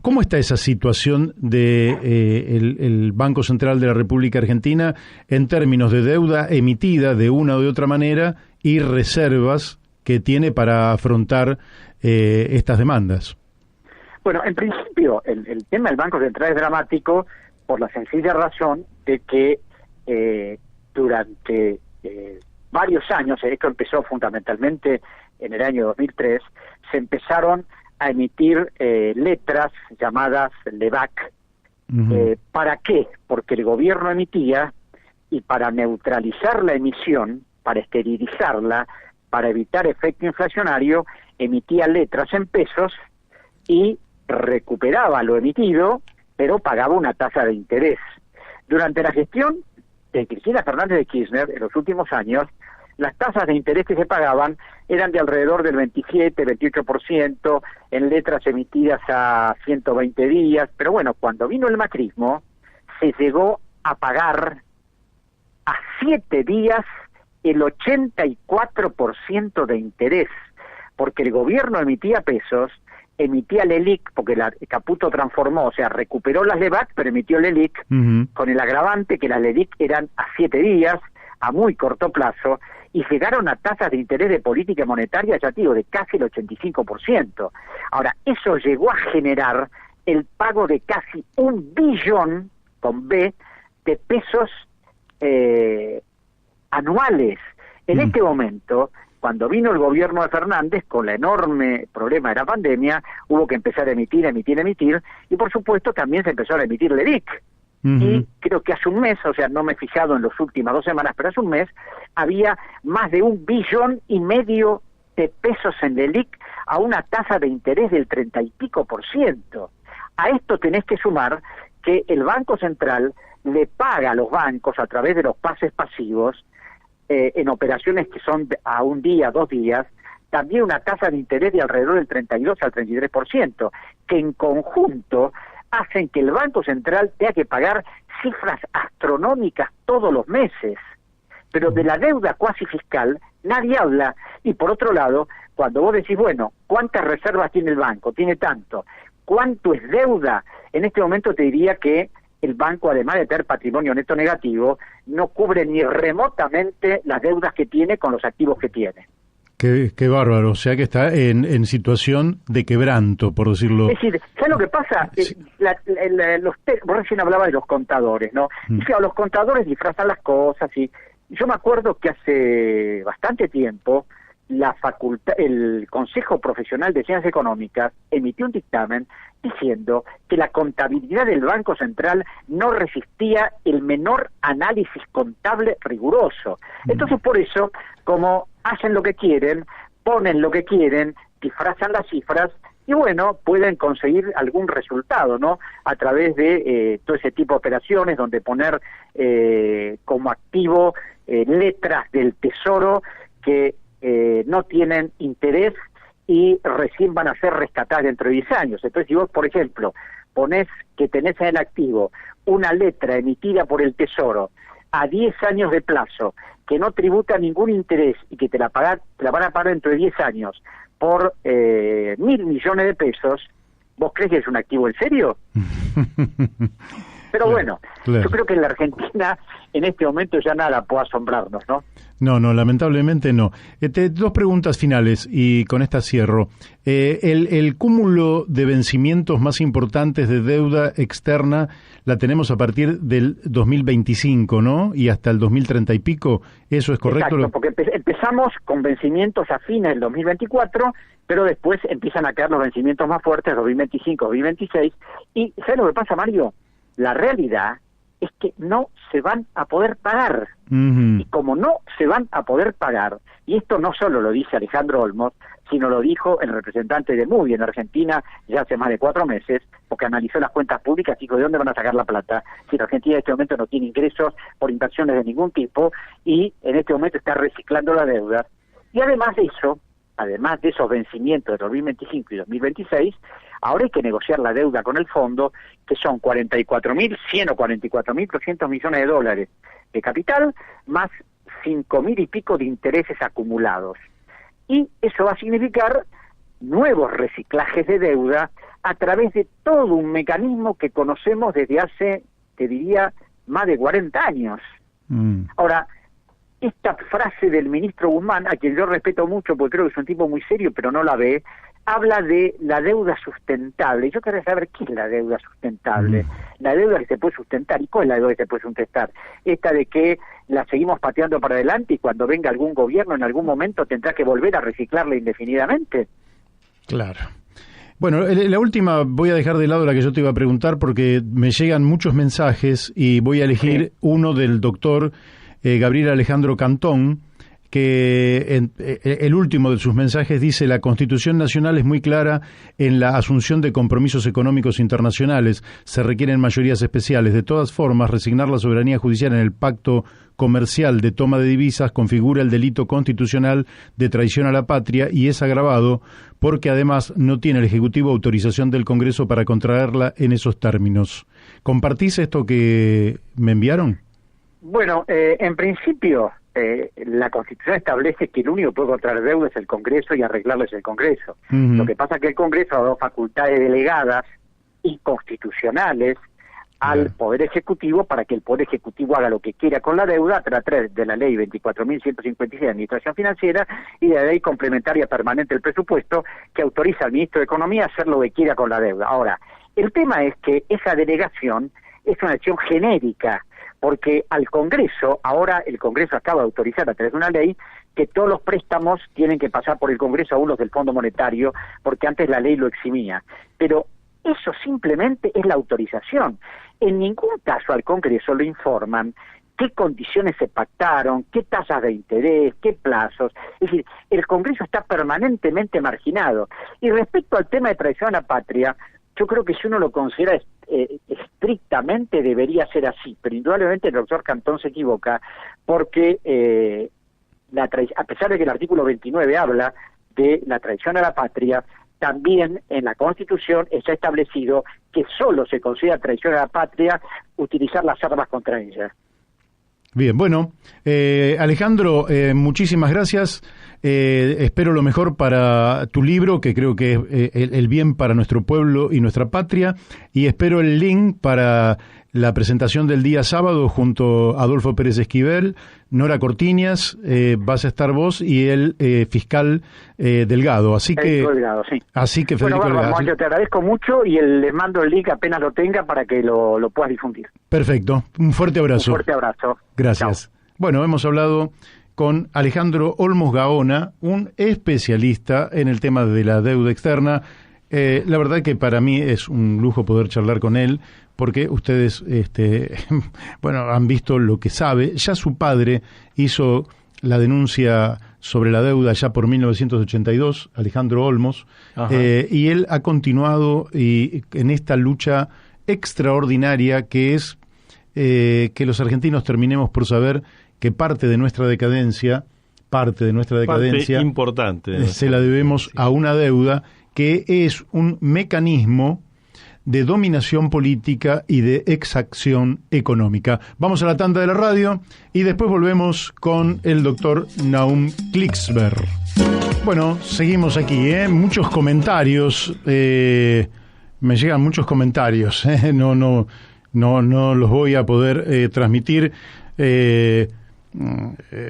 ¿Cómo está esa situación de el Banco Central de la República Argentina en términos de deuda emitida de una o de otra manera y reservas que tiene para afrontar estas demandas? Bueno, en principio el tema del Banco Central es dramático por la sencilla razón de que durante varios años, esto empezó fundamentalmente en el año 2003, se empezaron a emitir letras llamadas LEBAC. ¿Para qué? Porque el gobierno emitía y para neutralizar la emisión, para esterilizarla, para evitar efecto inflacionario, emitía letras en pesos y recuperaba lo emitido, pero pagaba una tasa de interés. Durante la gestión de Cristina Fernández de Kirchner, en los últimos años, las tasas de interés que se pagaban eran de alrededor del 27, 28%, en letras emitidas a 120 días, pero bueno, cuando vino el macrismo, se llegó a pagar a 7 días el 84% de interés, porque el gobierno emitía pesos, emitía LELIQ, porque la Caputo transformó, o sea, recuperó las LEVAC, pero emitió LELIQ, con el agravante que las LELIQ eran a 7 días, a muy corto plazo, y llegaron a tasas de interés de política monetaria, ya te digo, de casi el 85%. Ahora, eso llegó a generar el pago de casi 1 billón, con B, de pesos anuales. En este momento, cuando vino el gobierno de Fernández, con el enorme problema de la pandemia, hubo que empezar a emitir, y por supuesto también se empezó a emitir LELIQ. Y creo que hace un mes, o sea, no me he fijado en las últimas 2 semanas, pero hace un mes, había más de 1,5 billones de pesos en LELIQ a una tasa de interés del 30 y pico %. A esto tenés que sumar que el Banco Central le paga a los bancos a través de los pases pasivos, en operaciones que son a 1 día, 2 días, también una tasa de interés de alrededor del 32 al 33%, que en conjunto hacen que el Banco Central tenga que pagar cifras astronómicas todos los meses. Pero de la deuda cuasi fiscal nadie habla. Y por otro lado, cuando vos decís, bueno, ¿cuántas reservas tiene el banco? Tiene tanto. ¿Cuánto es deuda? En este momento te diría que el banco, además de tener patrimonio neto negativo, no cubre ni remotamente las deudas que tiene con los activos que tiene. Qué bárbaro, o sea que está en situación de quebranto, por decirlo. Es decir, ¿sabes lo que pasa? Sí. Vos recién hablabas de los contadores, ¿no? Y claro, los contadores disfrazan las cosas, y yo me acuerdo que hace bastante tiempo el Consejo Profesional de Ciencias Económicas emitió un dictamen diciendo que la contabilidad del Banco Central no resistía el menor análisis contable riguroso. Entonces, por eso, como hacen lo que quieren, ponen lo que quieren, disfrazan las cifras, y bueno, pueden conseguir algún resultado, ¿no? A través de todo ese tipo de operaciones, donde poner como activo letras del Tesoro que no tienen interés y recién van a ser rescatadas dentro de 10 años. Entonces, si vos, por ejemplo, ponés que tenés en el activo una letra emitida por el Tesoro a 10 años de plazo, que no tributa ningún interés y que te la van a pagar dentro de 10 años por 1.000 millones de pesos, ¿vos crees que es un activo en serio? Pero claro, bueno, yo creo que en la Argentina en este momento ya nada puede asombrarnos, ¿no? No, lamentablemente no. 2 preguntas finales y con esta cierro. El cúmulo de vencimientos más importantes de deuda externa la tenemos a partir del 2025, ¿no? Y hasta el 2030 y pico, ¿eso es correcto? Exacto, porque empezamos con vencimientos a fines del 2024, pero después empiezan a quedar los vencimientos más fuertes, 2025, 2026, y ¿sabes lo que pasa, Mario? La realidad es que no se van a poder pagar. Y como no se van a poder pagar, y esto no solo lo dice Alejandro Olmos, sino lo dijo el representante de Moody en Argentina ya hace más de 4 meses, porque analizó las cuentas públicas y dijo, ¿de dónde van a sacar la plata? Si la Argentina en este momento no tiene ingresos por inversiones de ningún tipo, y en este momento está reciclando la deuda. Y además de eso, además de esos vencimientos de 2025 y 2026, ahora hay que negociar la deuda con el fondo, que son 44.100 o 44.300 millones de dólares de capital, más 5.000 y pico de intereses acumulados. Y eso va a significar nuevos reciclajes de deuda a través de todo un mecanismo que conocemos desde hace, te diría, más de 40 años. Ahora, esta frase del ministro Guzmán, a quien yo respeto mucho porque creo que es un tipo muy serio, pero no la ve, habla de la deuda sustentable. Yo quería saber qué es la deuda sustentable. La deuda que se puede sustentar. ¿Y cuál es la deuda que se puede sustentar? Esta de que la seguimos pateando para adelante y cuando venga algún gobierno en algún momento tendrá que volver a reciclarla indefinidamente. Claro. Bueno, la última voy a dejar de lado la que yo te iba a preguntar porque me llegan muchos mensajes y voy a elegir uno del doctor Gabriel Alejandro Cantón, que el último de sus mensajes dice: la Constitución Nacional es muy clara en la asunción de compromisos económicos internacionales, se requieren mayorías especiales. De todas formas, resignar la soberanía judicial en el pacto comercial de toma de divisas configura el delito constitucional de traición a la patria y es agravado porque además no tiene el Ejecutivo autorización del Congreso para contraerla en esos términos. ¿Compartís esto que me enviaron? Bueno, en principio, la Constitución establece que el único que puede contraer deuda es el Congreso y arreglarlo es el Congreso. Uh-huh. Lo que pasa es que el Congreso ha dado facultades delegadas y constitucionales al Poder Ejecutivo para que el Poder Ejecutivo haga lo que quiera con la deuda a través de la Ley 24.156 de Administración Financiera y de la Ley Complementaria Permanente del Presupuesto, que autoriza al Ministro de Economía a hacer lo que quiera con la deuda. Ahora, el tema es que esa delegación es una acción genérica, porque al Congreso, ahora el Congreso acaba de autorizar a través de una ley que todos los préstamos tienen que pasar por el Congreso, aún los del Fondo Monetario, porque antes la ley lo eximía. Pero eso simplemente es la autorización. En ningún caso al Congreso lo informan qué condiciones se pactaron, qué tasas de interés, qué plazos. Es decir, el Congreso está permanentemente marginado. Y respecto al tema de traición a la patria, yo creo que si uno lo considera estrictamente debería ser así, pero indudablemente el doctor Cantón se equivoca porque a pesar de que el artículo 29 habla de la traición a la patria, también en la Constitución está establecido que solo se considera traición a la patria utilizar las armas contra ella. Bien, bueno, Alejandro, muchísimas gracias. Espero lo mejor para tu libro, que creo que es el bien para nuestro pueblo y nuestra patria, y espero el link para la presentación del día sábado junto a Adolfo Pérez Esquivel, Nora Cortiñas, vas a estar vos y el fiscal Delgado. Así que Delgado, sí. Así que Federico Delgado. Yo te agradezco mucho y les mando el link apenas lo tenga para que lo puedas difundir. Perfecto, un fuerte abrazo. Un fuerte abrazo. Gracias. Chao. Bueno, hemos hablado con Alejandro Olmos Gaona, un especialista en el tema de la deuda externa. La verdad que para mí es un lujo poder charlar con él, porque ustedes han visto lo que sabe. Ya su padre hizo la denuncia sobre la deuda ya por 1982, Alejandro Olmos, y él ha continuado en esta lucha extraordinaria que es que los argentinos terminemos por saber que parte de nuestra decadencia importante, se la debemos a una deuda que es un mecanismo de dominación política y de exacción económica. Vamos a la tanda de la radio y después volvemos con el doctor Nahum Klicksberg. Bueno, seguimos aquí, muchos comentarios, me llegan muchos comentarios, no los voy a poder transmitir.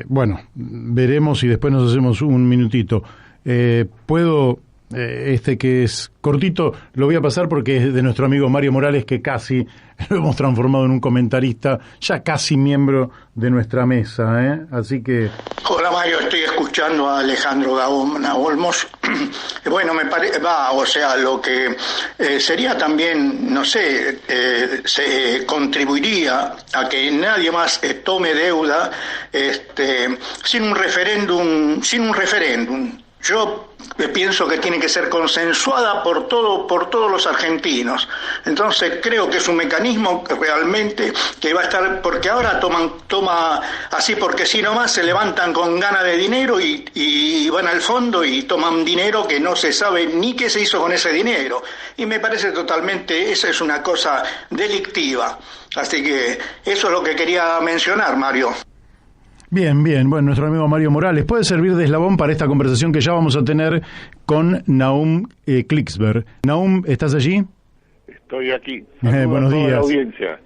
Bueno, veremos y después nos hacemos un minutito. Puedo, que es cortito, lo voy a pasar porque es de nuestro amigo Mario Morales, que casi lo hemos transformado en un comentarista, ya casi miembro de nuestra mesa, Así que... Hola Mario, estoy escuchando a Alejandro Gaona Olmos. Bueno, me parece, lo que sería también, no sé, se contribuiría a que nadie más tome deuda sin un referéndum. Yo pienso que tiene que ser consensuada por todos los argentinos. Entonces creo que es un mecanismo que realmente que va a estar, porque ahora toma así porque si nomás se levantan con ganas de dinero y van al fondo y toman dinero que no se sabe ni qué se hizo con ese dinero. Y me parece totalmente, esa es una cosa delictiva. Así que eso es lo que quería mencionar, Mario. Bien, bueno, nuestro amigo Mario Morales puede servir de eslabón para esta conversación que ya vamos a tener con Nahum Klicksberg. Nahum, ¿estás allí? Estoy aquí. Buenos días. La audiencia.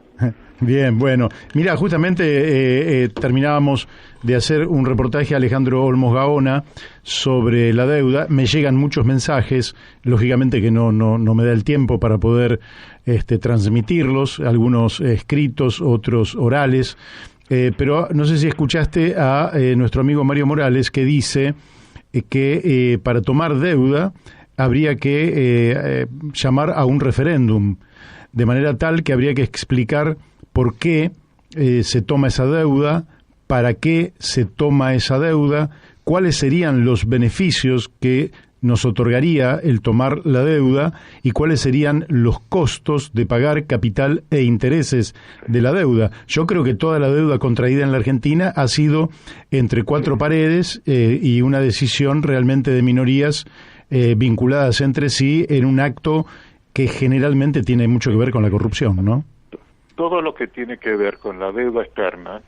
Bien, bueno. Mira, justamente terminábamos de hacer un reportaje a Alejandro Olmos Gaona sobre la deuda. Me llegan muchos mensajes, lógicamente que no me da el tiempo para poder transmitirlos, algunos escritos, otros orales. Pero no sé si escuchaste a nuestro amigo Mario Morales, que dice que para tomar deuda habría que llamar a un referéndum, de manera tal que habría que explicar por qué se toma esa deuda, para qué se toma esa deuda, cuáles serían los beneficios que nos otorgaría el tomar la deuda y cuáles serían los costos de pagar capital e intereses de la deuda. Yo creo que toda la deuda contraída en la Argentina ha sido entre cuatro paredes y una decisión realmente de minorías vinculadas entre sí en un acto que generalmente tiene mucho que ver con la corrupción, ¿no? Todo lo que tiene que ver con la deuda externa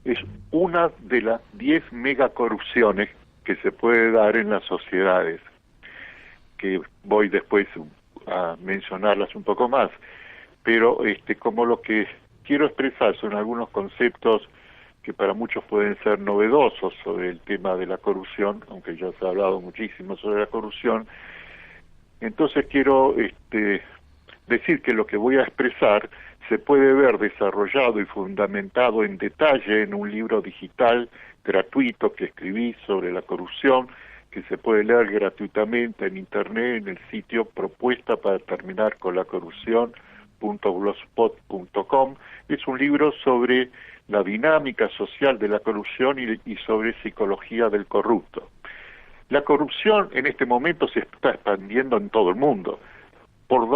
es una de las 10 megacorrupciones que se puede dar en las sociedades, que voy después a mencionarlas un poco más, pero como lo que quiero expresar son algunos conceptos que para muchos pueden ser novedosos sobre el tema de la corrupción, aunque ya se ha hablado muchísimo sobre la corrupción. Entonces quiero decir que lo que voy a expresar se puede ver desarrollado y fundamentado en detalle en un libro digital gratuito que escribí sobre la corrupción, que se puede leer gratuitamente en internet en el sitio propuesta para terminar con la corrupción.blogspot.com. Es un libro sobre la dinámica social de la corrupción y sobre psicología del corrupto. La corrupción en este momento se está expandiendo en todo el mundo por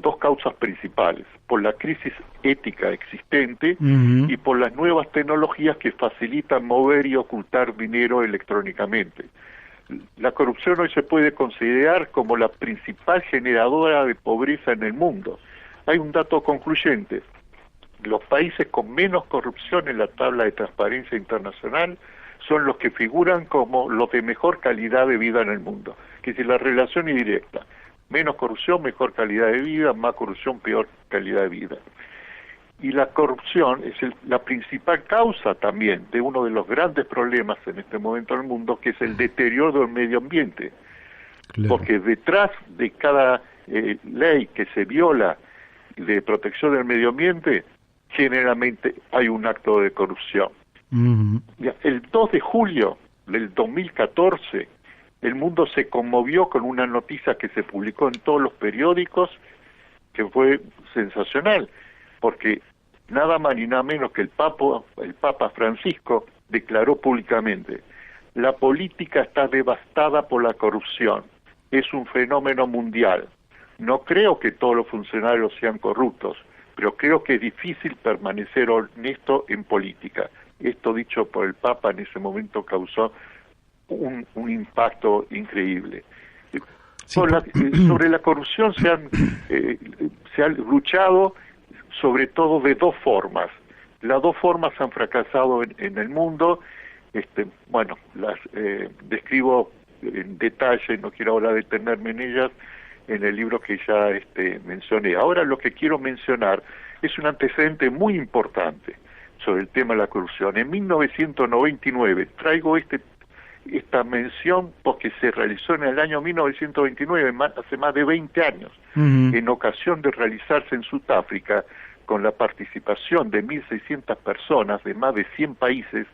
dos causas principales: por la crisis ética existente y por las nuevas tecnologías que facilitan mover y ocultar dinero electrónicamente. La corrupción hoy se puede considerar como la principal generadora de pobreza en el mundo. Hay un dato concluyente: los países con menos corrupción en la tabla de transparencia internacional son los que figuran como los de mejor calidad de vida en el mundo. Que si la relación es directa: menos corrupción, mejor calidad de vida; más corrupción, peor calidad de vida. Y la corrupción es la principal causa también de uno de los grandes problemas en este momento en el mundo, que es el deterioro del medio ambiente. Claro. Porque detrás de cada ley que se viola de protección del medio ambiente, generalmente hay un acto de corrupción. El 2 de julio del 2014, el mundo se conmovió con una noticia que se publicó en todos los periódicos, que fue sensacional, porque nada más ni nada menos que el Papa Francisco declaró públicamente: la política está devastada por la corrupción, es un fenómeno mundial. No creo que todos los funcionarios sean corruptos, pero creo que es difícil permanecer honesto en política. Esto dicho por el Papa en ese momento causó un impacto increíble. Sí, sobre la corrupción se han luchado sobre todo de dos formas. Las dos formas han fracasado en el mundo. Las describo en detalle, no quiero ahora detenerme en ellas, en el libro que ya mencioné. Ahora lo que quiero mencionar es un antecedente muy importante sobre el tema de la corrupción. En 1999, traigo esta mención porque se realizó en el año 1929, hace más de 20 años, en ocasión de realizarse en Sudáfrica, con la participación de 1.600 personas de más de 100 países,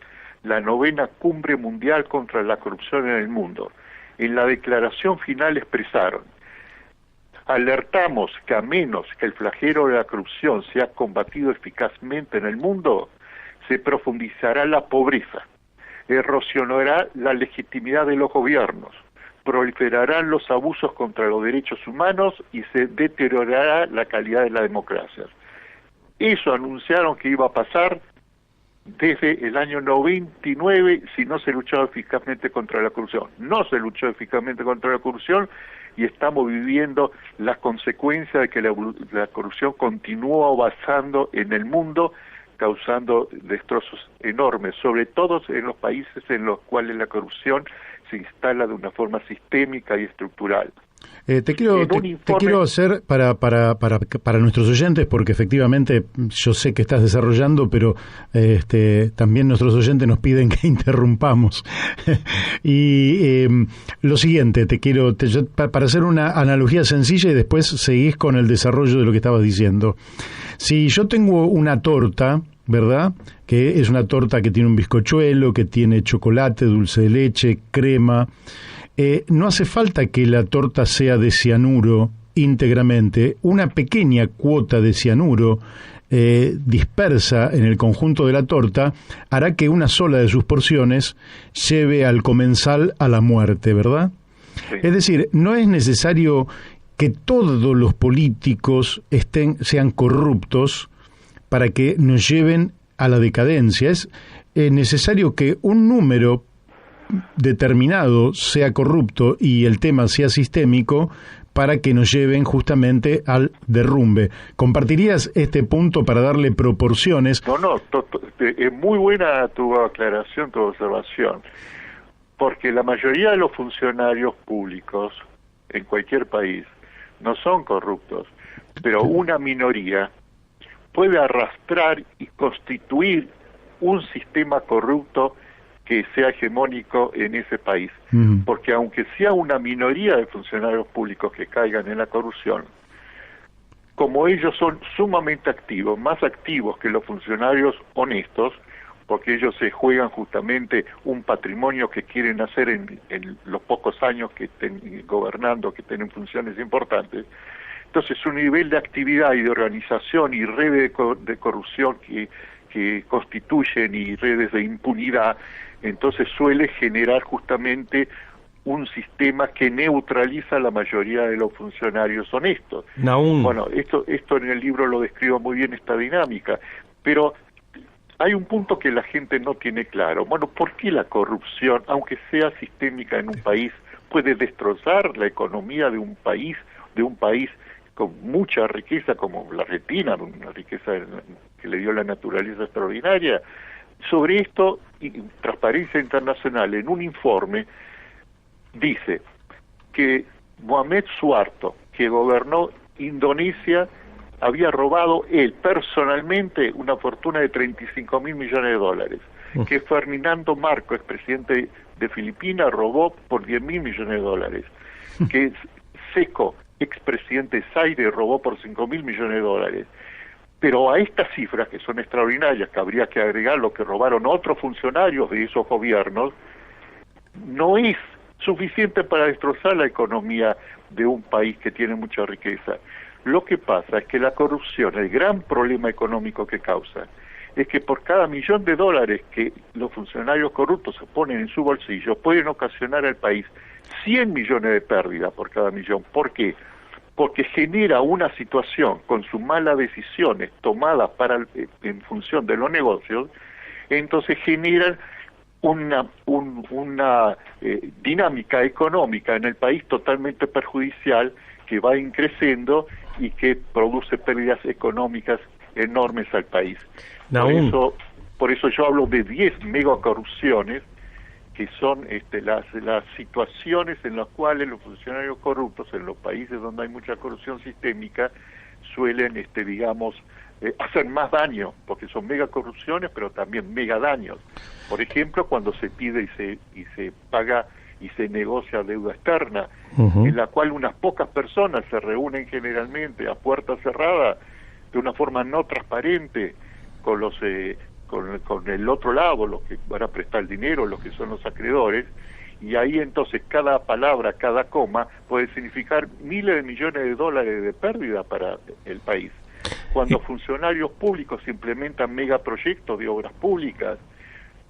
la 9ª Cumbre Mundial contra la Corrupción en el Mundo. En la declaración final expresaron: alertamos que a menos que el flagelo de la corrupción sea combatido eficazmente en el mundo, se profundizará la pobreza, erosionará la legitimidad de los gobiernos, proliferarán los abusos contra los derechos humanos y se deteriorará la calidad de la democracia. Eso anunciaron que iba a pasar desde el año 99 si no se luchaba eficazmente contra la corrupción. No se luchó eficazmente contra la corrupción y estamos viviendo las consecuencias de que la corrupción continúa avanzando en el mundo, causando destrozos enormes, sobre todo en los países en los cuales la corrupción se instala de una forma sistémica y estructural. Te quiero hacer para nuestros oyentes, porque efectivamente yo sé que estás desarrollando, pero también nuestros oyentes nos piden que interrumpamos. Y lo siguiente, para hacer una analogía sencilla y después seguís con el desarrollo de lo que estabas diciendo. Si yo tengo una torta, ¿verdad?, que es una torta que tiene un bizcochuelo, que tiene chocolate, dulce de leche, crema, no hace falta que la torta sea de cianuro íntegramente. Una pequeña cuota de cianuro dispersa en el conjunto de la torta hará que una sola de sus porciones lleve al comensal a la muerte, ¿verdad? Sí. Es decir, no es necesario que todos los políticos sean corruptos para que nos lleven a la decadencia. Es necesario que un número determinado sea corrupto y el tema sea sistémico para que nos lleven justamente al derrumbe. ¿Compartirías este punto para darle proporciones? No, es muy buena tu aclaración, tu observación, porque la mayoría de los funcionarios públicos en cualquier país no son corruptos, pero una minoría puede arrastrar y constituir un sistema corrupto que sea hegemónico en ese país, porque aunque sea una minoría de funcionarios públicos que caigan en la corrupción, como ellos son sumamente activos, más activos que los funcionarios honestos, porque ellos se juegan justamente un patrimonio que quieren hacer en los pocos años que estén gobernando, que tienen funciones importantes. Entonces su nivel de actividad y de organización y redes de corrupción que constituyen y redes de impunidad, entonces suele generar justamente un sistema que neutraliza a la mayoría de los funcionarios honestos. Bueno, esto en el libro lo describo muy bien, esta dinámica, pero hay un punto que la gente no tiene claro. Bueno, ¿por qué la corrupción, aunque sea sistémica en un país, puede destrozar la economía de un país con mucha riqueza como la Argentina, una riqueza que le dio la naturaleza extraordinaria? Sobre esto, Transparencia Internacional, en un informe, dice que Mohamed Suharto, que gobernó Indonesia, había robado él personalmente una fortuna de 35.000 millones de dólares, que Ferdinando Marcos, expresidente de Filipinas, robó por 10.000 millones de dólares, que Seco, expresidente Zaire, robó por 5.000 millones de dólares. Pero a estas cifras, que son extraordinarias, que habría que agregar lo que robaron otros funcionarios de esos gobiernos, no es suficiente para destrozar la economía de un país que tiene mucha riqueza. Lo que pasa es que la corrupción, el gran problema económico que causa, es que por cada $1.000.000 que los funcionarios corruptos se ponen en su bolsillo, pueden ocasionar al país 100 millones de pérdidas por cada millón. ¿Por qué? Porque genera una situación con sus malas decisiones tomadas en función de los negocios, entonces generan una dinámica económica en el país totalmente perjudicial, que va creciendo y que produce pérdidas económicas enormes al país. Por eso yo hablo de 10 megacorrupciones, que son las situaciones en las cuales los funcionarios corruptos en los países donde hay mucha corrupción sistémica suelen, hacer más daño, porque son megacorrupciones, pero también megadaños. Por ejemplo, cuando se pide y se paga y se negocia deuda externa, en la cual unas pocas personas se reúnen generalmente a puerta cerrada, de una forma no transparente, con el otro lado, los que van a prestar el dinero, los que son los acreedores, y ahí entonces cada palabra, cada coma puede significar miles de millones de dólares de pérdida para el país. Cuando funcionarios públicos implementan megaproyectos de obras públicas,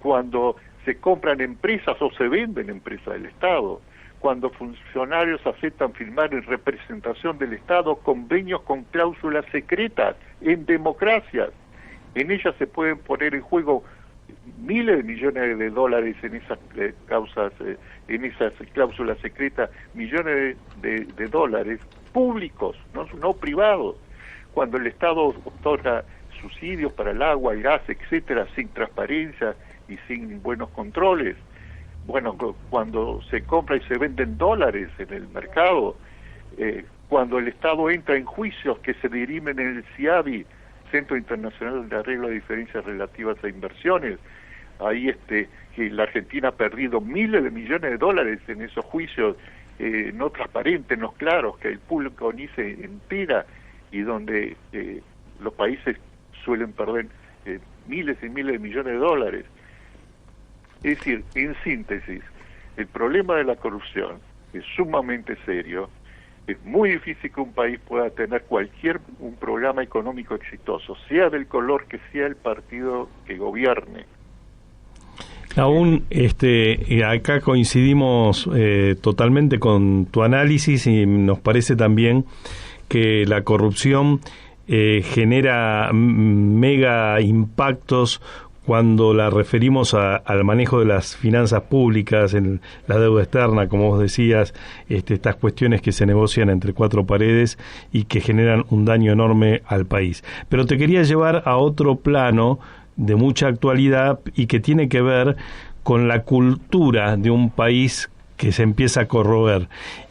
cuando se compran empresas o se venden empresas del Estado, cuando funcionarios aceptan firmar en representación del Estado convenios con cláusulas secretas en democracias. En ellas se pueden poner en juego miles de millones de dólares en esas en esas cláusulas secretas, millones de dólares públicos, no privados. Cuando el Estado otorga subsidios para el agua, el gas, etcétera, sin transparencia y sin buenos controles. Bueno, cuando se compra y se venden dólares en el mercado, cuando el Estado entra en juicios que se dirimen en el CIADI, Centro Internacional de Arreglo de Diferencias Relativas a Inversiones, ahí que la Argentina ha perdido miles de millones de dólares en esos juicios no transparentes, no claros, que el público ni se entera, y donde los países suelen perder miles y miles de millones de dólares. Es decir, en síntesis, El problema de la corrupción es sumamente serio. Es muy difícil que un país pueda tener un programa económico exitoso, sea del color que sea el partido que gobierne. Aún acá coincidimos totalmente con tu análisis y nos parece también que la corrupción genera mega impactos cuando la referimos al manejo de las finanzas públicas, en la deuda externa, como vos decías, estas cuestiones que se negocian entre cuatro paredes y que generan un daño enorme al país. Pero te quería llevar a otro plano de mucha actualidad y que tiene que ver con la cultura de un país que se empieza a corroer.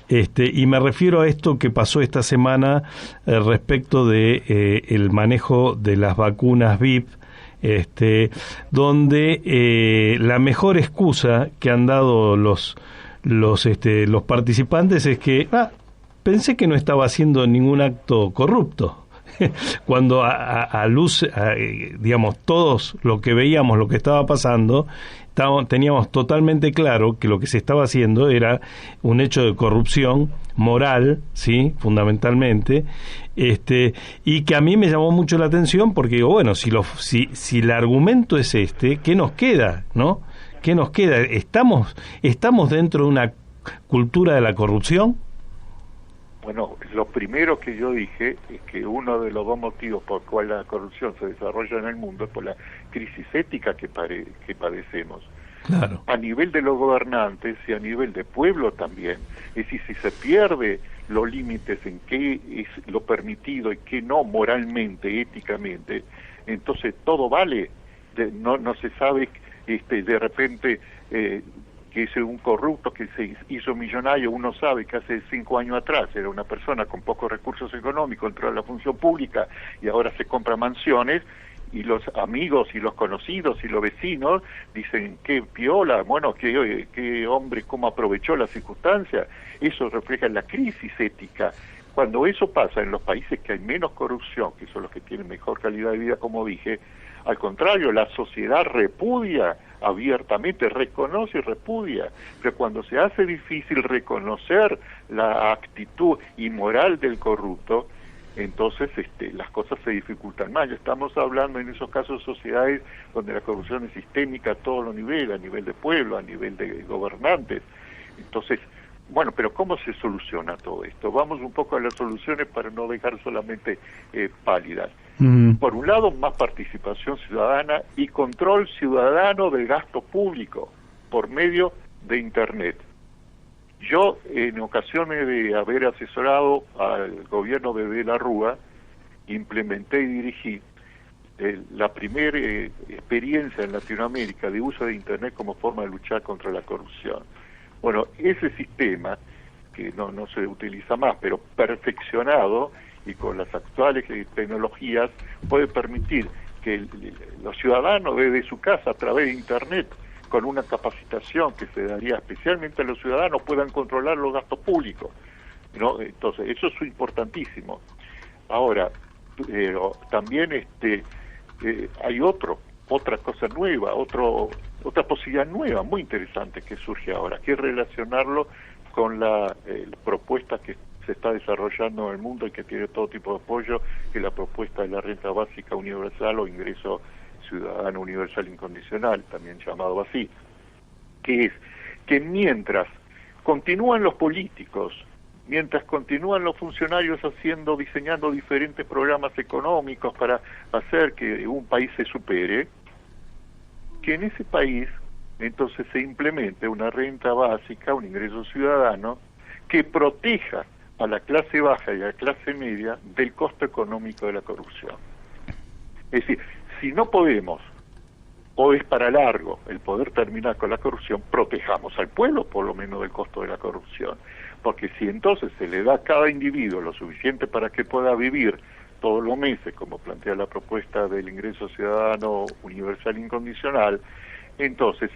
Y me refiero a esto que pasó esta semana respecto de el manejo de las vacunas VIP, donde la mejor excusa que han dado los participantes es que pensé que no estaba haciendo ningún acto corrupto. Cuando digamos, todos lo que veíamos, lo que estaba pasando, teníamos totalmente claro que lo que se estaba haciendo era un hecho de corrupción moral, sí, fundamentalmente, y que a mí me llamó mucho la atención porque digo, bueno, si el argumento es ¿qué nos queda, no? ¿Qué nos queda? ¿Estamos dentro de una cultura de la corrupción? Bueno, lo primero que yo dije es que uno de los dos motivos por cual la corrupción se desarrolla en el mundo es por la crisis ética que padecemos. Claro. A nivel de los gobernantes y a nivel de pueblo también. Es decir, si se pierde los límites en qué es lo permitido y qué no moralmente, éticamente, entonces todo vale. No se sabe, de repente... que es un corrupto que se hizo millonario, uno sabe que hace 5 años atrás era una persona con pocos recursos económicos, entró a la función pública y ahora se compra mansiones, y los amigos y los conocidos y los vecinos dicen, qué piola, bueno, qué hombre, cómo aprovechó la circunstancia. Eso refleja la crisis ética. Cuando eso pasa en los países que hay menos corrupción, que son los que tienen mejor calidad de vida, como dije, al contrario, la sociedad repudia abiertamente, reconoce y repudia, pero cuando se hace difícil reconocer la actitud inmoral del corrupto, entonces las cosas se dificultan más. Ya estamos hablando en esos casos de sociedades donde la corrupción es sistémica a todos los niveles, a nivel de pueblo, a nivel de gobernantes. Entonces, bueno, pero ¿cómo se soluciona todo esto? Vamos un poco a las soluciones para no dejar solamente pálidas. Por un lado, más participación ciudadana y control ciudadano del gasto público por medio de Internet. Yo, en ocasiones de haber asesorado al gobierno de la Rúa, implementé y dirigí la primera experiencia en Latinoamérica de uso de Internet como forma de luchar contra la corrupción. Bueno, ese sistema, que no se utiliza más, pero perfeccionado y con las actuales tecnologías, puede permitir que los ciudadanos desde su casa a través de Internet, con una capacitación que se daría especialmente a los ciudadanos, puedan controlar los gastos públicos, ¿no? Entonces, eso es importantísimo. Ahora, también hay otra cosa nueva, otra posibilidad nueva, muy interesante que surge ahora, que es relacionarlo con la propuesta que se está desarrollando en el mundo y que tiene todo tipo de apoyo, que es la propuesta de la renta básica universal o ingreso ciudadano universal incondicional, también llamado así, que es que mientras continúan los políticos, mientras continúan los funcionarios diseñando diferentes programas económicos para hacer que un país se supere, que en ese país entonces se implemente una renta básica, un ingreso ciudadano, que proteja a la clase baja y a la clase media del costo económico de la corrupción. Es decir, si no podemos, o es para largo, el poder terminar con la corrupción, protejamos al pueblo por lo menos del costo de la corrupción. Porque si entonces se le da a cada individuo lo suficiente para que pueda vivir todos los meses, como plantea la propuesta del ingreso ciudadano universal incondicional, entonces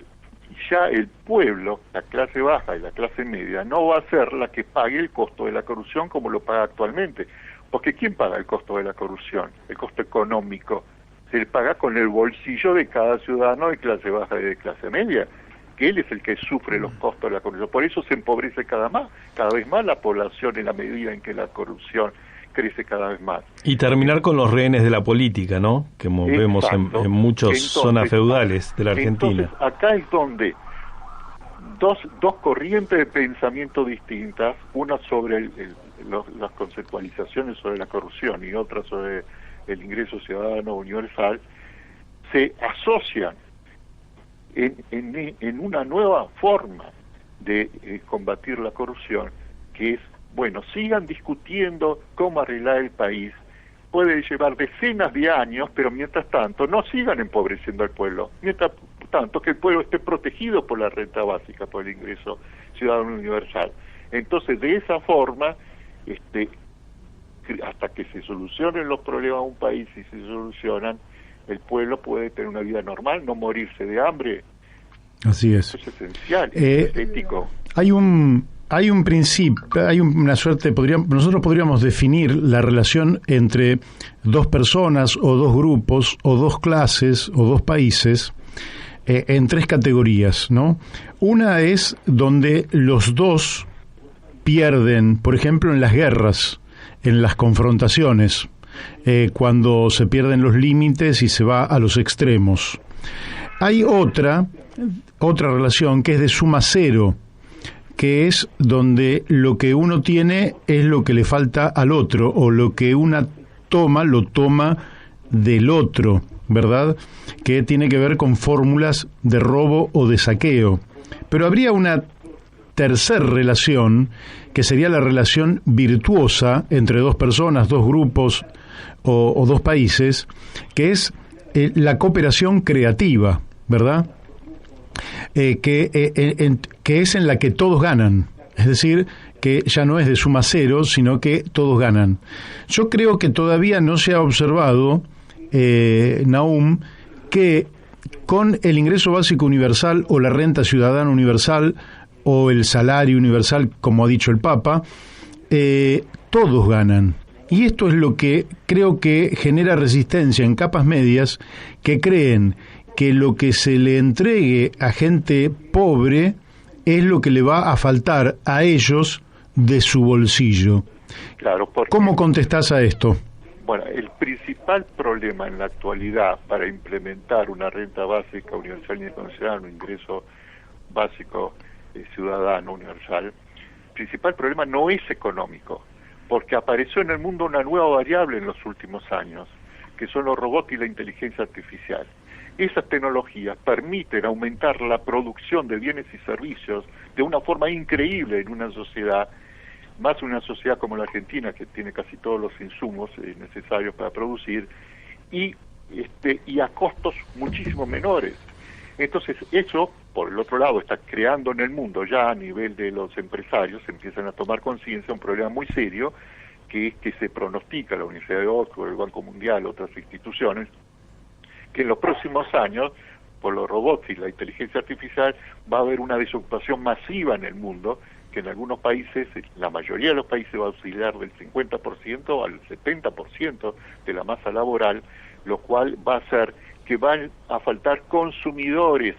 ya el pueblo, la clase baja y la clase media, no va a ser la que pague el costo de la corrupción como lo paga actualmente. Porque ¿quién paga el costo de la corrupción? El costo económico se le paga con el bolsillo de cada ciudadano de clase baja y de clase media, porque él es el que sufre los costos de la corrupción. Por eso se empobrece cada vez más la población en la medida en que la corrupción crece cada vez más. Y terminar con los rehenes de la política, ¿no? Que vemos en muchas zonas feudales de la Argentina. Entonces, acá es donde dos corrientes de pensamiento distintas, una sobre las conceptualizaciones sobre la corrupción y otra sobre el ingreso ciudadano universal, se asocian en una nueva forma de combatir la corrupción, que es, bueno, sigan discutiendo cómo arreglar el país, puede llevar decenas de años, pero mientras tanto no sigan empobreciendo al pueblo, mientras tanto que el pueblo esté protegido por la renta básica, por el ingreso ciudadano universal. Entonces, de esa forma, hasta que se solucionen los problemas de un país, y se solucionan, el pueblo puede tener una vida normal, no morirse de hambre. Así es. Eso es esencial, es ético. Hay un principio, hay una suerte, nosotros podríamos definir la relación entre dos personas o dos grupos o dos clases o dos países en tres categorías, ¿no? Una es donde los dos pierden, por ejemplo, en las guerras, en las confrontaciones, cuando se pierden los límites y se va a los extremos. Hay otra relación que es de suma cero, que es donde lo que uno tiene es lo que le falta al otro, o lo que una toma, lo toma del otro, ¿verdad? Que tiene que ver con fórmulas de robo o de saqueo. Pero habría una tercera relación, que sería la relación virtuosa entre dos personas, dos grupos o dos países, que es la cooperación creativa, ¿verdad? Que es en la que todos ganan, es decir, que ya no es de suma cero, sino que todos ganan. Yo creo que todavía no se ha observado, Nahum, que con el ingreso básico universal o la renta ciudadana universal o el salario universal, como ha dicho el Papa, todos ganan. Y esto es lo que creo que genera resistencia en capas medias que creen que lo que se le entregue a gente pobre es lo que le va a faltar a ellos de su bolsillo. Claro, ¿Cómo contestás a esto? Bueno, el principal problema en la actualidad para implementar una renta básica universal y ciudadano, un ingreso básico ciudadano universal, el principal problema no es económico, porque apareció en el mundo una nueva variable en los últimos años, que son los robots y la inteligencia artificial. Esas tecnologías permiten aumentar la producción de bienes y servicios de una forma increíble en una sociedad, más una sociedad como la Argentina, que tiene casi todos los insumos necesarios para producir, y a costos muchísimo menores. Entonces, eso, por el otro lado, está creando en el mundo, ya a nivel de los empresarios, empiezan a tomar conciencia, un problema muy serio, que es que se pronostica, la Universidad de Oxford, el Banco Mundial, otras instituciones, que en los próximos años, por los robots y la inteligencia artificial, va a haber una desocupación masiva en el mundo, que en algunos países, la mayoría de los países va a oscilar del 50% al 70% de la masa laboral, lo cual va a hacer que van a faltar consumidores,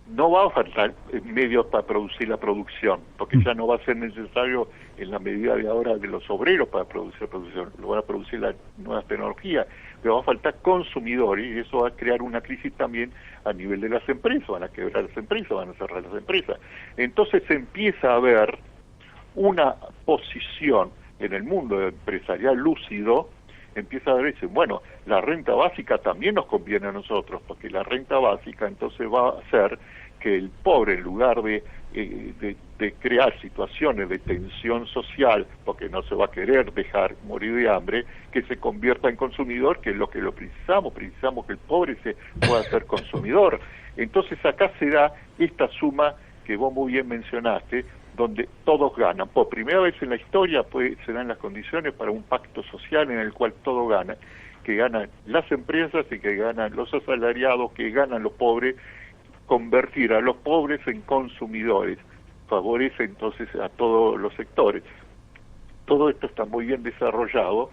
no va a faltar medios para producir la producción, porque ya no va a ser necesario en la medida de ahora de los obreros para producir la producción, lo van a producir las nuevas tecnologías, pero va a faltar consumidores y eso va a crear una crisis también a nivel de las empresas, van a quebrar las empresas, van a cerrar las empresas. Entonces se empieza a ver una posición en el mundo empresarial lúcido, empieza a decir, bueno, la renta básica también nos conviene a nosotros, porque la renta básica entonces va a hacer que el pobre, en lugar de crear situaciones de tensión social, porque no se va a querer dejar morir de hambre, que se convierta en consumidor, que es lo que precisamos que el pobre se pueda ser consumidor. Entonces acá se da esta suma que vos muy bien mencionaste, donde todos ganan. Por primera vez en la historia se dan las condiciones para un pacto social en el cual todos ganan, que ganan las empresas y que ganan los asalariados, que ganan los pobres. Convertir a los pobres en consumidores favorece entonces a todos los sectores. Todo esto está muy bien desarrollado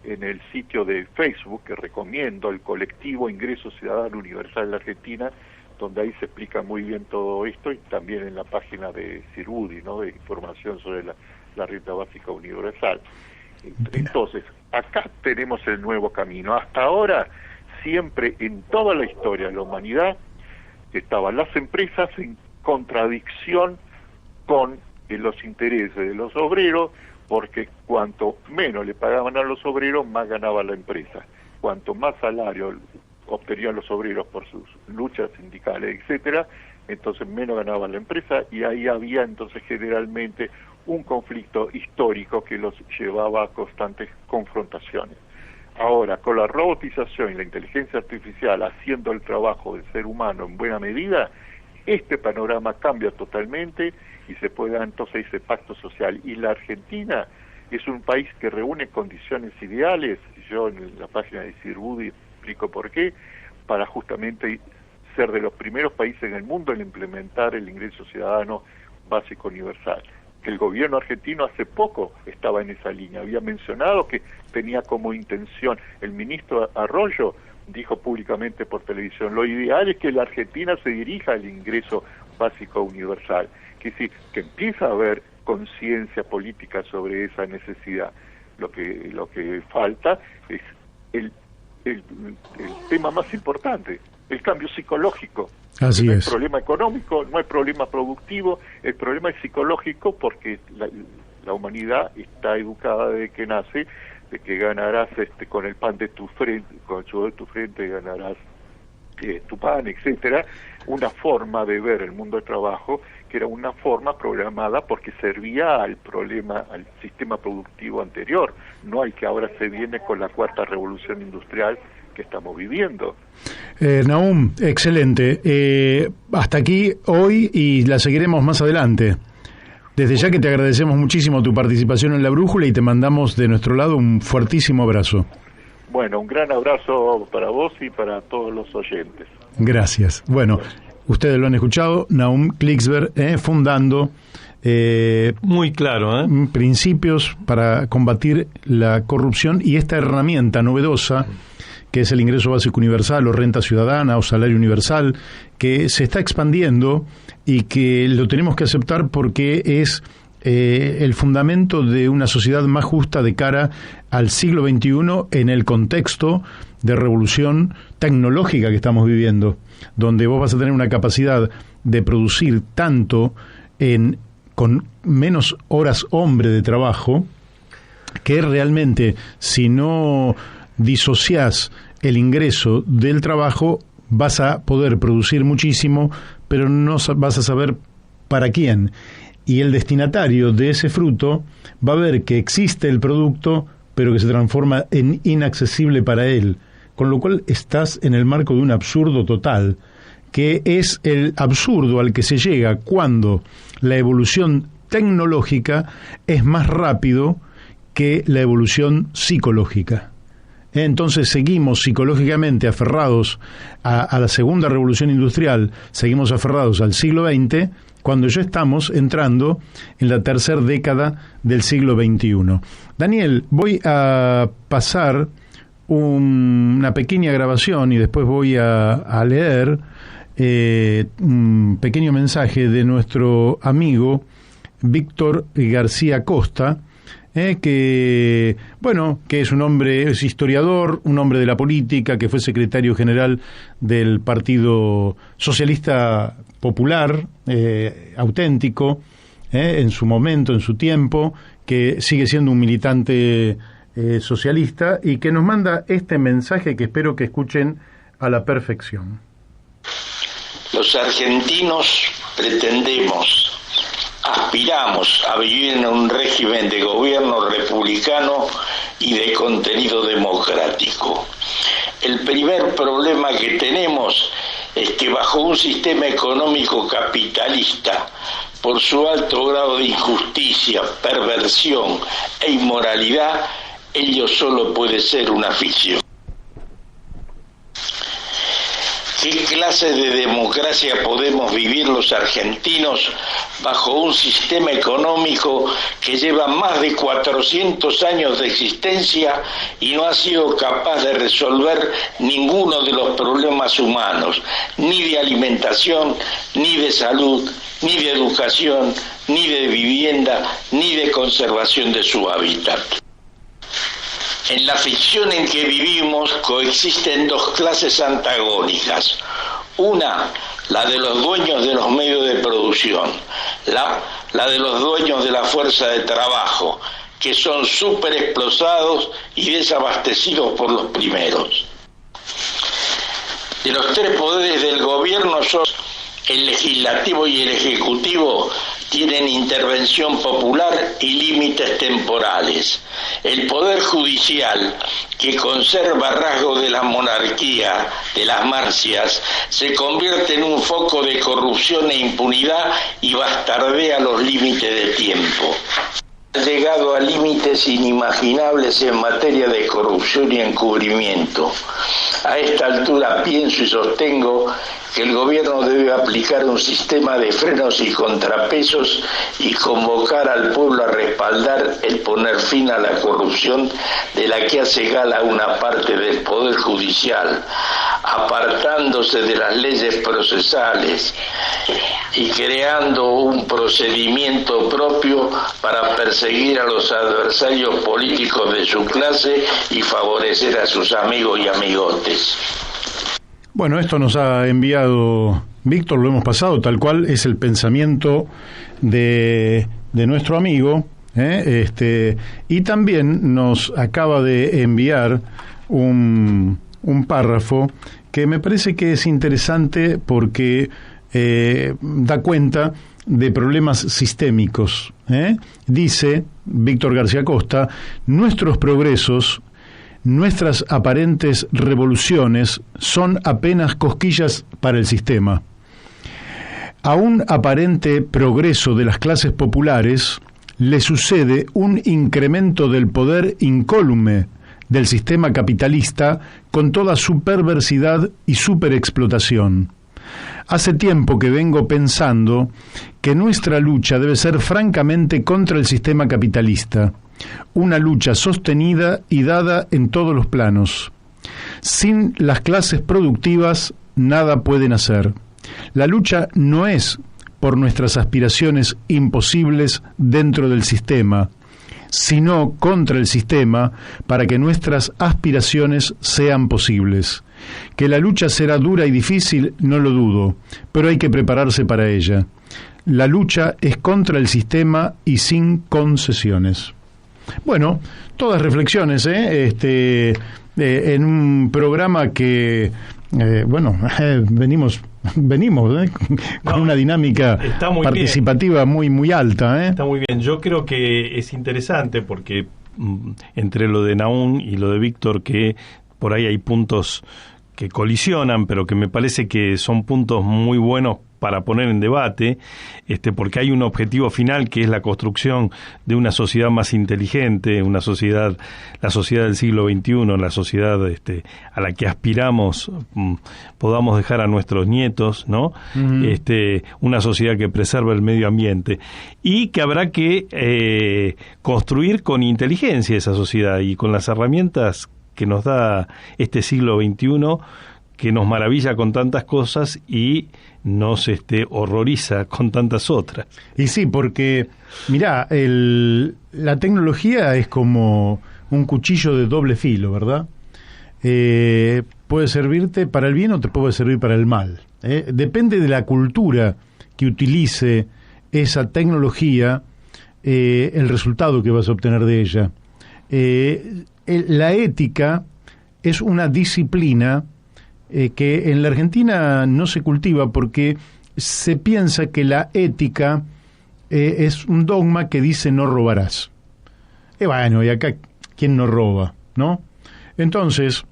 en el sitio de Facebook, que recomiendo, el colectivo Ingreso Ciudadano Universal de la Argentina, donde ahí se explica muy bien todo esto, y también en la página de Sirudi, ¿no?, de información sobre la renta básica universal. Entonces, acá tenemos el nuevo camino. Hasta ahora, siempre en toda la historia de la humanidad, estaban las empresas en contradicción con los intereses de los obreros, porque cuanto menos le pagaban a los obreros, más ganaba la empresa. Cuanto más salario obtenían los obreros por sus luchas sindicales, etcétera, entonces menos ganaba la empresa, y ahí había entonces generalmente un conflicto histórico que los llevaba a constantes confrontaciones. Ahora, con la robotización y la inteligencia artificial haciendo el trabajo del ser humano en buena medida, este panorama cambia totalmente y se puede dar entonces ese pacto social. Y la Argentina es un país que reúne condiciones ideales, yo en la página de Sirudi explico por qué, para justamente ser de los primeros países en el mundo en implementar el ingreso ciudadano básico universal. Que el gobierno argentino hace poco estaba en esa línea, había mencionado que tenía como intención, el ministro Arroyo dijo públicamente por televisión, lo ideal es que la Argentina se dirija al ingreso básico universal, que sí, que empieza a haber conciencia política sobre esa necesidad. Lo que falta es el tema más importante, el cambio psicológico. Así no es. hay problema económico, no hay problema productivo, el problema es psicológico, porque la humanidad está educada desde que nace, de que ganarás con el pan de tu frente, con el sudor de tu frente ganarás tu pan, etcétera, una forma de ver el mundo del trabajo que era una forma programada porque servía al sistema productivo anterior, no al que ahora se viene con la cuarta revolución industrial que estamos viviendo. Nahum, excelente. Hasta aquí hoy y la seguiremos más adelante. Desde ya que te agradecemos muchísimo tu participación en La Brújula y te mandamos de nuestro lado un fuertísimo abrazo. Bueno, un gran abrazo para vos y para todos los oyentes. Gracias. Bueno, ustedes lo han escuchado, Nahum Klicksberg, fundando muy claro, principios para combatir la corrupción y esta herramienta novedosa que es el ingreso básico universal o renta ciudadana o salario universal, que se está expandiendo y que lo tenemos que aceptar porque es el fundamento de una sociedad más justa de cara al siglo XXI en el contexto de revolución tecnológica que estamos viviendo, donde vos vas a tener una capacidad de producir tanto con menos horas hombre de trabajo, que realmente si no disociás el ingreso del trabajo vas a poder producir muchísimo, pero no vas a saber para quién. Y el destinatario de ese fruto va a ver que existe el producto, pero que se transforma en inaccesible para él. Con lo cual estás en el marco de un absurdo total, que es el absurdo al que se llega cuando la evolución tecnológica es más rápido que la evolución psicológica. Entonces seguimos psicológicamente aferrados a la segunda revolución industrial, seguimos aferrados al siglo XX, cuando ya estamos entrando en la tercera década del siglo XXI. Daniel, voy a pasar una pequeña grabación y después voy a leer un pequeño mensaje de nuestro amigo Víctor García Costa, que es un hombre, es historiador, un hombre de la política, que fue secretario general del Partido Socialista Popular, auténtico, en su momento, en su tiempo, que sigue siendo un militante socialista y que nos manda este mensaje que espero que escuchen a la perfección. Los argentinos aspiramos a vivir en un régimen de gobierno republicano y de contenido democrático. El primer problema que tenemos es que bajo un sistema económico capitalista, por su alto grado de injusticia, perversión e inmoralidad, ello solo puede ser una ficción. ¿Qué clase de democracia podemos vivir los argentinos bajo un sistema económico que lleva más de 400 años de existencia y no ha sido capaz de resolver ninguno de los problemas humanos, ni de alimentación, ni de salud, ni de educación, ni de vivienda, ni de conservación de su hábitat? En la ficción en que vivimos coexisten dos clases antagónicas. Una, la de los dueños de los medios de producción, la de los dueños de la fuerza de trabajo, que son súper explotados y desabastecidos por los primeros. De los tres poderes del gobierno, el legislativo y el ejecutivo tienen intervención popular y límites temporales. El poder judicial, que conserva rasgos de la monarquía, de las marcias, se convierte en un foco de corrupción e impunidad y bastardea los límites de tiempo. Ha llegado a límites inimaginables en materia de corrupción y encubrimiento. A esta altura pienso y sostengo que el gobierno debe aplicar un sistema de frenos y contrapesos y convocar al pueblo a respaldar el poner fin a la corrupción de la que hace gala una parte del poder judicial, apartándose de las leyes procesales y creando un procedimiento propio para perseguir a los adversarios políticos de su clase y favorecer a sus amigos y amigotes. Bueno, esto nos ha enviado Víctor, lo hemos pasado, tal cual es el pensamiento de nuestro amigo, y también nos acaba de enviar un párrafo que me parece que es interesante porque da cuenta de problemas sistémicos. Dice Víctor García Costa: nuestros progresos, nuestras aparentes revoluciones son apenas cosquillas para el sistema. A un aparente progreso de las clases populares le sucede un incremento del poder incólume del sistema capitalista con toda su perversidad y superexplotación. Hace tiempo que vengo pensando que nuestra lucha debe ser francamente contra el sistema capitalista, una lucha sostenida y dada en todos los planos. Sin las clases productivas nada pueden hacer. La lucha no es por nuestras aspiraciones imposibles dentro del sistema, sino contra el sistema para que nuestras aspiraciones sean posibles. Que la lucha será dura y difícil, no lo dudo, pero hay que prepararse para ella. La lucha es contra el sistema y sin concesiones. Bueno, todas reflexiones, en un programa que, venimos con una dinámica participativa muy alta. Está muy bien. Yo creo que es interesante porque entre lo de Nahum y lo de Víctor, que por ahí hay puntos que colisionan, pero que me parece que son puntos muy buenos para poner en debate, porque hay un objetivo final que es la construcción de una sociedad más inteligente, la sociedad del siglo XXI, la sociedad a la que aspiramos, podamos dejar a nuestros nietos, ¿no? Uh-huh. Una sociedad que preserva el medio ambiente y que habrá que construir con inteligencia esa sociedad y con las herramientas que nos da este siglo XXI, que nos maravilla con tantas cosas y nos horroriza con tantas otras. Y sí, porque, mirá, la tecnología es como un cuchillo de doble filo, ¿verdad? Puede servirte para el bien o te puede servir para el mal. Depende de la cultura que utilice esa tecnología, el resultado que vas a obtener de ella. La ética es una disciplina que en la Argentina no se cultiva porque se piensa que la ética es un dogma que dice no robarás. Bueno, y acá, ¿quién no roba? ¿No? Entonces,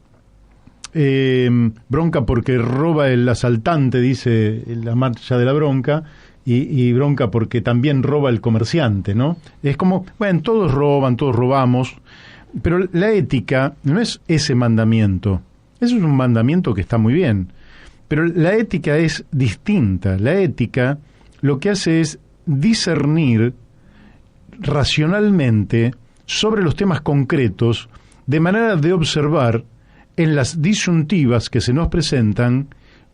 bronca porque roba el asaltante, dice la marcha de la bronca, y bronca porque también roba el comerciante, ¿no? Es como, bueno, todos roban, todos robamos, pero la ética no es ese mandamiento. Eso es un mandamiento que está muy bien, Pero la ética es distinta. La ética lo que hace es discernir racionalmente sobre los temas concretos, de manera de observar en las disyuntivas que se nos presentan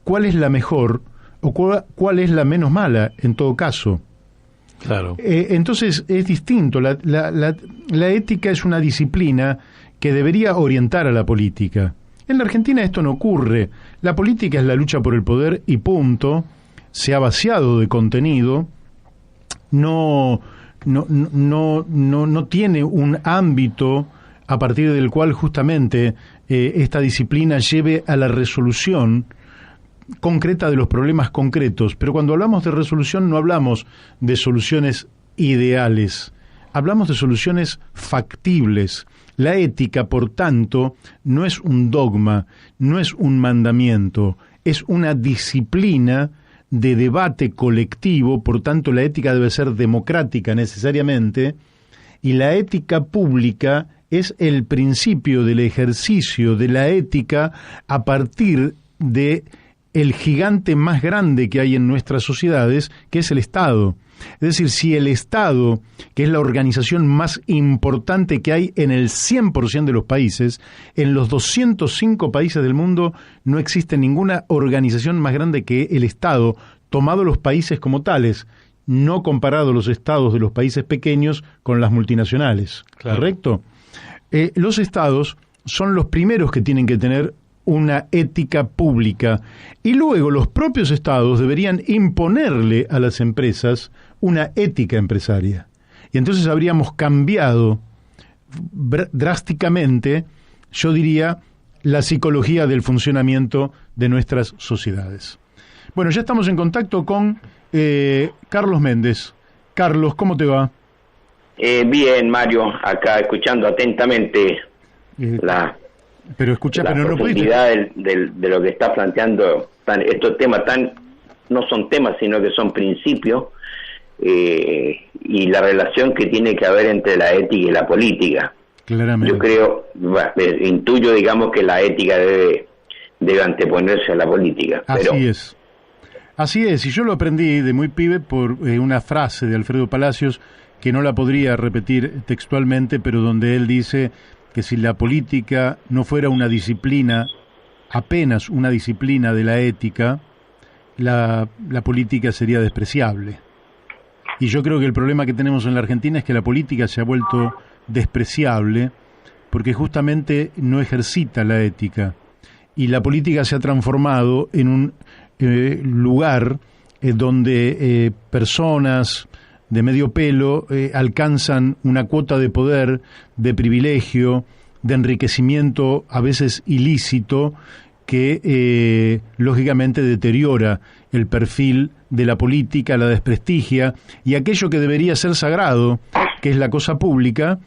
cuál es la mejor o cuál es la menos mala en todo caso. Claro. Entonces es distinto. La ética es una disciplina que debería orientar a la política. En la Argentina esto no ocurre. La política es la lucha por el poder y punto. Se ha vaciado de contenido. No tiene un ámbito a partir del cual justamente esta disciplina lleve a la resolución concreta de los problemas concretos. Pero cuando hablamos de resolución no hablamos de soluciones ideales, hablamos de soluciones factibles. La ética, por tanto, no es un dogma, no es un mandamiento, es una disciplina de debate colectivo. Por tanto, la ética debe ser democrática necesariamente, y la ética pública es el principio del ejercicio de la ética a partir de el gigante más grande que hay en nuestras sociedades, que es el Estado. Es decir, si el Estado, que es la organización más importante que hay en el 100% de los países, en los 205 países del mundo no existe ninguna organización más grande que el Estado, tomado los países como tales, no comparado los estados de los países pequeños con las multinacionales. Claro. ¿Correcto? Los estados son los primeros que tienen que tener una ética pública, y luego los propios estados deberían imponerle a las empresas una ética empresaria. Y entonces habríamos cambiado drásticamente, yo diría, la psicología del funcionamiento de nuestras sociedades. Bueno, ya estamos en contacto con Carlos Méndez. Carlos, ¿cómo te va? Bien, Mario, acá escuchando atentamente pero escucha, la pero no profundidad de lo que está planteando. Estos temas no son temas, sino que son principios, y la relación que tiene que haber entre la ética y la política. Claramente. Yo creo, intuyo, digamos, que la ética debe anteponerse a la política. Así es, y yo lo aprendí de muy pibe por una frase de Alfredo Palacios, que no la podría repetir textualmente, pero donde él dice que si la política no fuera una disciplina, apenas una disciplina de la ética, la política sería despreciable. Y yo creo que el problema que tenemos en la Argentina es que la política se ha vuelto despreciable porque justamente no ejercita la ética. Y la política se ha transformado en un lugar donde personas de medio pelo alcanzan una cuota de poder, de privilegio, de enriquecimiento a veces ilícito, que lógicamente deteriora el perfil de la política, la desprestigia, y aquello que debería ser sagrado, que es la cosa pública,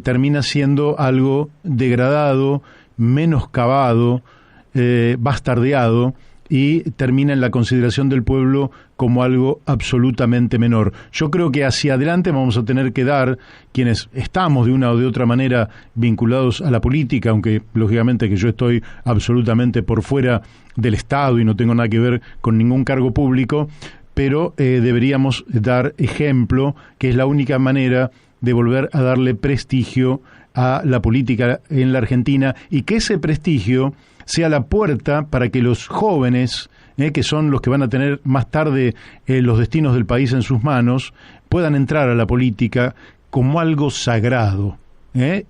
termina siendo algo degradado, menoscabado, bastardeado, y termina en la consideración del pueblo como algo absolutamente menor. Yo creo que hacia adelante vamos a tener que dar, quienes estamos de una o de otra manera vinculados a la política, aunque lógicamente que yo estoy absolutamente por fuera del Estado y no tengo nada que ver con ningún cargo público, pero deberíamos dar ejemplo, que es la única manera de volver a darle prestigio a la política en la Argentina, y que ese prestigio sea la puerta para que los jóvenes, que son los que van a tener más tarde los destinos del país en sus manos, puedan entrar a la política como algo sagrado,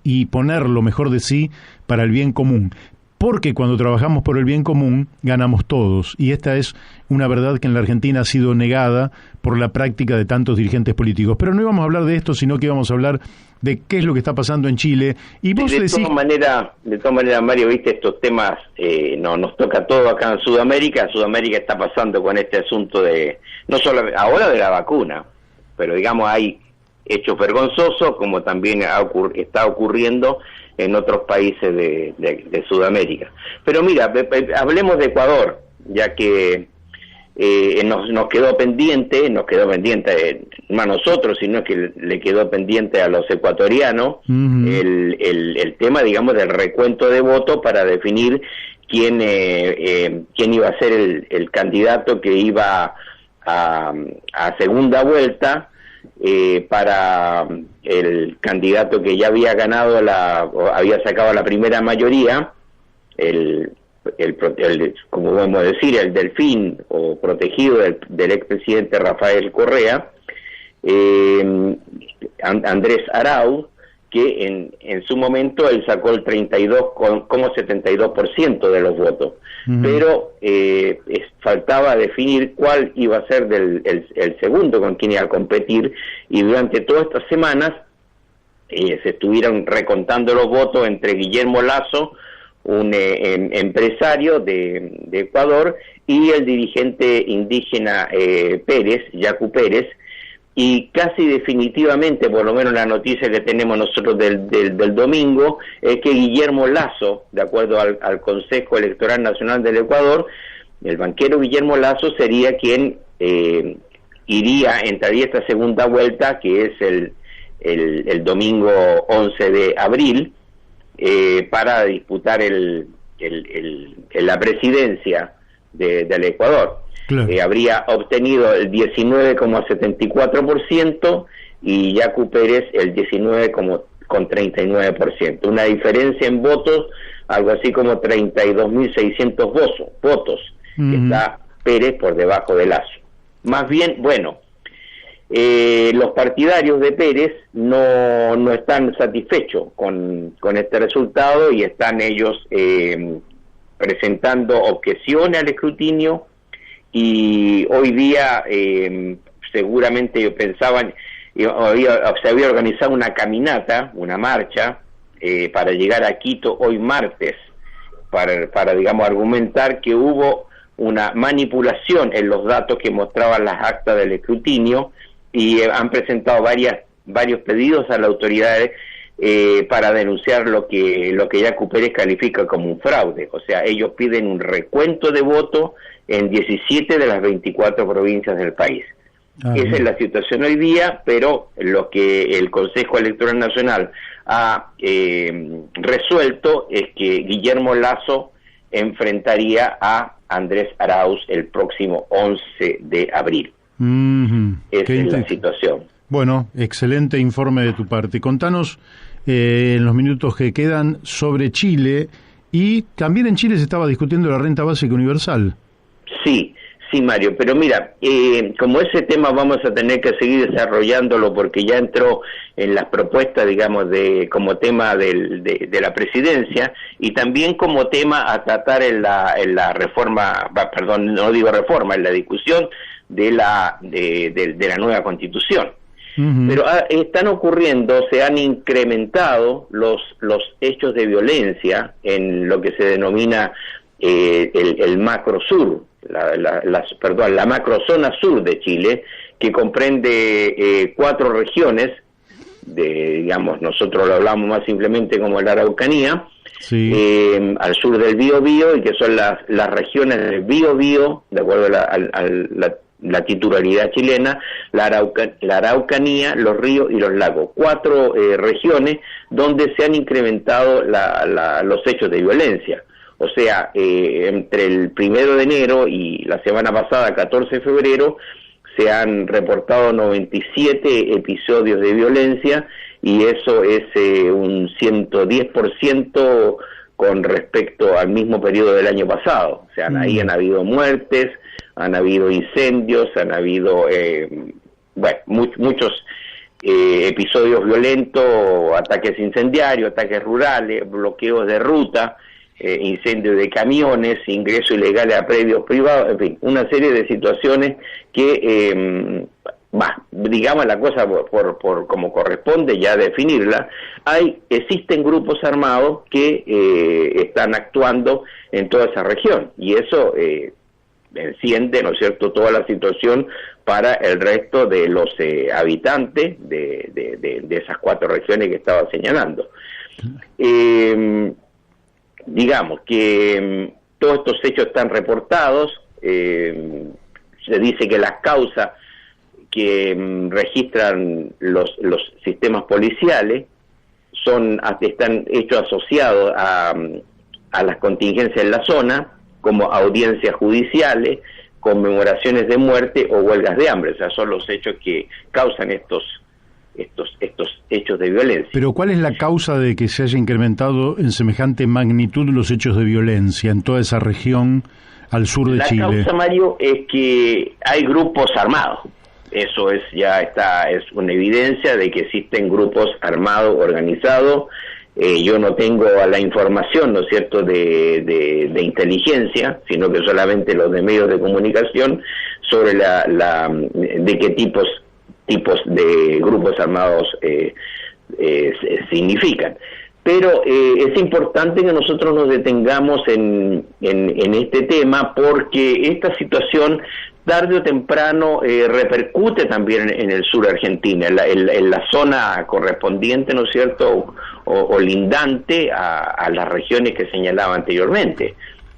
y poner lo mejor de sí para el bien común. Porque cuando trabajamos por el bien común, ganamos todos. Y esta es una verdad que en la Argentina ha sido negada por la práctica de tantos dirigentes políticos. Pero no íbamos a hablar de esto, sino que íbamos a hablar de qué es lo que está pasando en Chile. Y vos decís... De todas maneras, Mario, viste, estos temas nos toca todo acá en Sudamérica. Sudamérica está pasando con este asunto de, no solo ahora de la vacuna, pero digamos hay hechos vergonzosos, como también está ocurriendo en otros países de Sudamérica. Pero mira, hablemos de Ecuador, ya que nos quedó pendiente, no a nosotros, sino que le quedó pendiente a los ecuatorianos el tema, digamos, del recuento de votos para definir quién iba a ser el candidato que iba a segunda vuelta, para el candidato que ya había ganado había sacado la primera mayoría, como vamos a decir, el delfín o protegido del expresidente Rafael Correa, Andrés Arauz, que en su momento él sacó el 32,72% de los votos, pero faltaba definir cuál iba a ser el segundo con quien iba a competir, y durante todas estas semanas se estuvieron recontando los votos entre Guillermo Lasso, un empresario de Ecuador, y el dirigente indígena Yacu Pérez, y casi definitivamente, por lo menos la noticia que tenemos nosotros del domingo, es que Guillermo Lasso, de acuerdo al Consejo Electoral Nacional del Ecuador, el banquero Guillermo Lasso sería quien entraría esta segunda vuelta, que es el domingo 11 de abril, para disputar la presidencia del Ecuador. Claro. Habría obtenido el 19,74% y Yacu Pérez el 19,39%. Una diferencia en votos, algo así como 32.600 votos, que está Pérez por debajo de Lasso. Más bien, bueno, los partidarios de Pérez no están satisfechos con este resultado, y están ellos presentando objeciones al escrutinio, y hoy día seguramente pensaban, se había organizado una caminata, una marcha, para llegar a Quito hoy martes, para digamos argumentar que hubo una manipulación en los datos que mostraban las actas del escrutinio, y han presentado varios pedidos a las autoridades para denunciar lo que Yacu Pérez califica como un fraude. O sea, ellos piden un recuento de votos en 17 de las 24 provincias del país. Esa es la situación hoy día, pero lo que el Consejo Electoral Nacional ha resuelto es que Guillermo Lasso enfrentaría a Andrés Arauz el próximo 11 de abril. Esa es la situación. Bueno, excelente informe de tu parte. Contanos en los minutos que quedan sobre Chile, y también en Chile se estaba discutiendo la renta básica universal. Sí, Mario, pero mira, como ese tema vamos a tener que seguir desarrollándolo, porque ya entró en las propuestas, digamos, como tema de la presidencia, y también como tema a tratar en la reforma, perdón, no digo reforma, en la discusión de la nueva Constitución. Pero están ocurriendo, se han incrementado los hechos de violencia en lo que se denomina el macro sur, la macrozona sur de Chile, que comprende 4 regiones, digamos, nosotros lo hablamos más simplemente como la Araucanía, al sur del Biobío, y que son las regiones del Biobío, de acuerdo a la titularidad chilena, la Araucanía, los ríos y los lagos. 4 regiones donde se han incrementado los hechos de violencia. O sea, entre el 1 de enero y la semana pasada, 14 de febrero, se han reportado 97 episodios de violencia, y eso es un 110% con respecto al mismo periodo del año pasado. O sea, ahí han habido muertes, han habido incendios, han habido muchos episodios violentos, ataques incendiarios, ataques rurales, bloqueos de ruta, incendios de camiones, ingreso ilegal a predios privados, en fin, una serie de situaciones que, digamos la cosa por como corresponde ya definirla, existen grupos armados que están actuando en toda esa región, y eso enciende, ¿no es cierto?, toda la situación para el resto de los habitantes de esas 4 regiones que estaba señalando. Digamos que todos estos hechos están reportados, se dice que las causas que registran los sistemas policiales están hechos asociados a las contingencias en la zona, como audiencias judiciales, conmemoraciones de muerte o huelgas de hambre. O sea, son los hechos que causan estos hechos de violencia. Pero ¿cuál es la causa de que se haya incrementado en semejante magnitud los hechos de violencia en toda esa región al sur de Chile? La causa, Mario, es que hay grupos armados. Eso es una evidencia de que existen grupos armados, organizados. Yo no tengo la información, ¿no es cierto?, de inteligencia, sino que solamente los de medios de comunicación sobre de qué tipos de grupos armados significan. Pero es importante que nosotros nos detengamos en este tema, porque esta situación tarde o temprano repercute también en el sur de Argentina, en la zona correspondiente, ¿no es cierto?, o lindante a las regiones que señalaba anteriormente.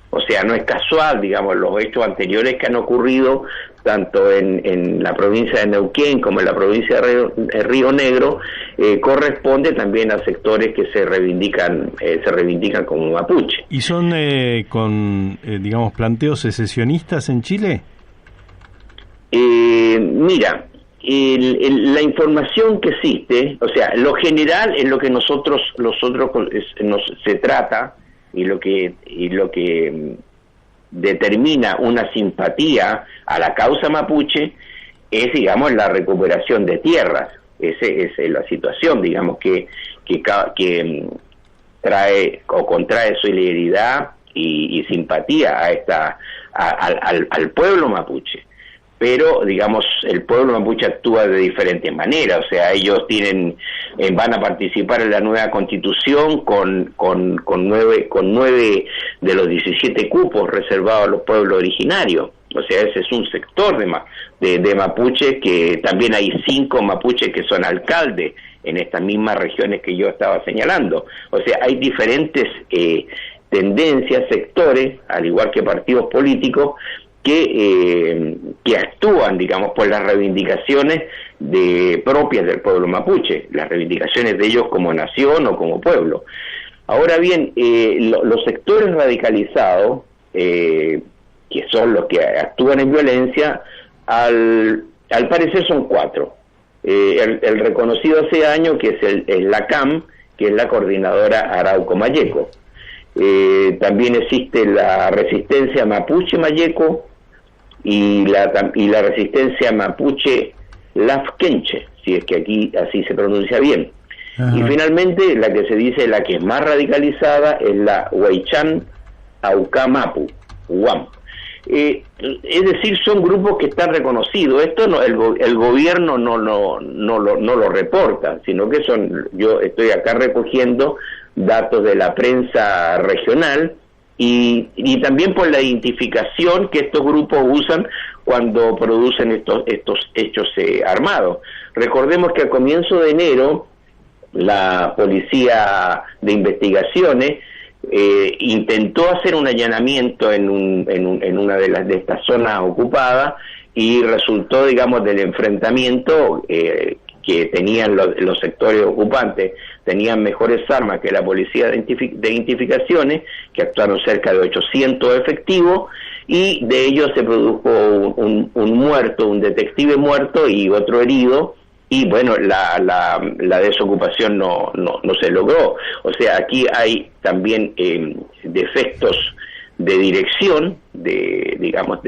O sea, no es casual, digamos, los hechos anteriores que han ocurrido tanto en la provincia de Neuquén como en la provincia de Río Negro, corresponde también a sectores que se reivindican como mapuche. ¿Y son digamos, planteos secesionistas en Chile? Mira, la información que existe, o sea, lo general en lo que nosotros se trata y lo que determina una simpatía a la causa mapuche es, digamos, la recuperación de tierras. Esa es la situación, digamos, que trae o contrae solidaridad y simpatía al pueblo mapuche. Pero, digamos, el pueblo mapuche actúa de diferentes maneras. O sea, ellos van a participar en la nueva constitución con 9 de los 17 cupos reservados a los pueblos originarios. O sea, ese es un sector de mapuches, que también hay 5 mapuches que son alcaldes en estas mismas regiones que yo estaba señalando. O sea, hay diferentes tendencias, sectores, al igual que partidos políticos, que actúan, digamos, por las reivindicaciones propias del pueblo mapuche, las reivindicaciones de ellos como nación o como pueblo. Ahora bien, los sectores radicalizados, que son los que actúan en violencia, al parecer son 4. El reconocido hace años, que es la CAM, que es la Coordinadora Arauco-Mayeco. También existe la resistencia mapuche-mayeco y la resistencia mapuche-lafkenche, si es que aquí así se pronuncia bien. Ajá. Y finalmente la que se dice la que es más radicalizada es la Huaychán Aucamapu, UAM. Es decir, son grupos que están reconocidos. Esto no, el gobierno no lo reporta, sino que yo estoy acá recogiendo datos de la prensa regional y también por la identificación que estos grupos usan cuando producen estos hechos armados. Recordemos que a comienzo de enero la Policía de Investigaciones intentó hacer un allanamiento en una de estas zonas ocupadas y resultó, digamos, del enfrentamiento que tenían los sectores ocupantes, tenían mejores armas que la Policía de Identificaciones, que actuaron cerca de 800 efectivos, y de ellos se produjo un muerto, un detective muerto y otro herido, y bueno, la desocupación no se logró. O sea, aquí hay también defectos de dirección, digamos,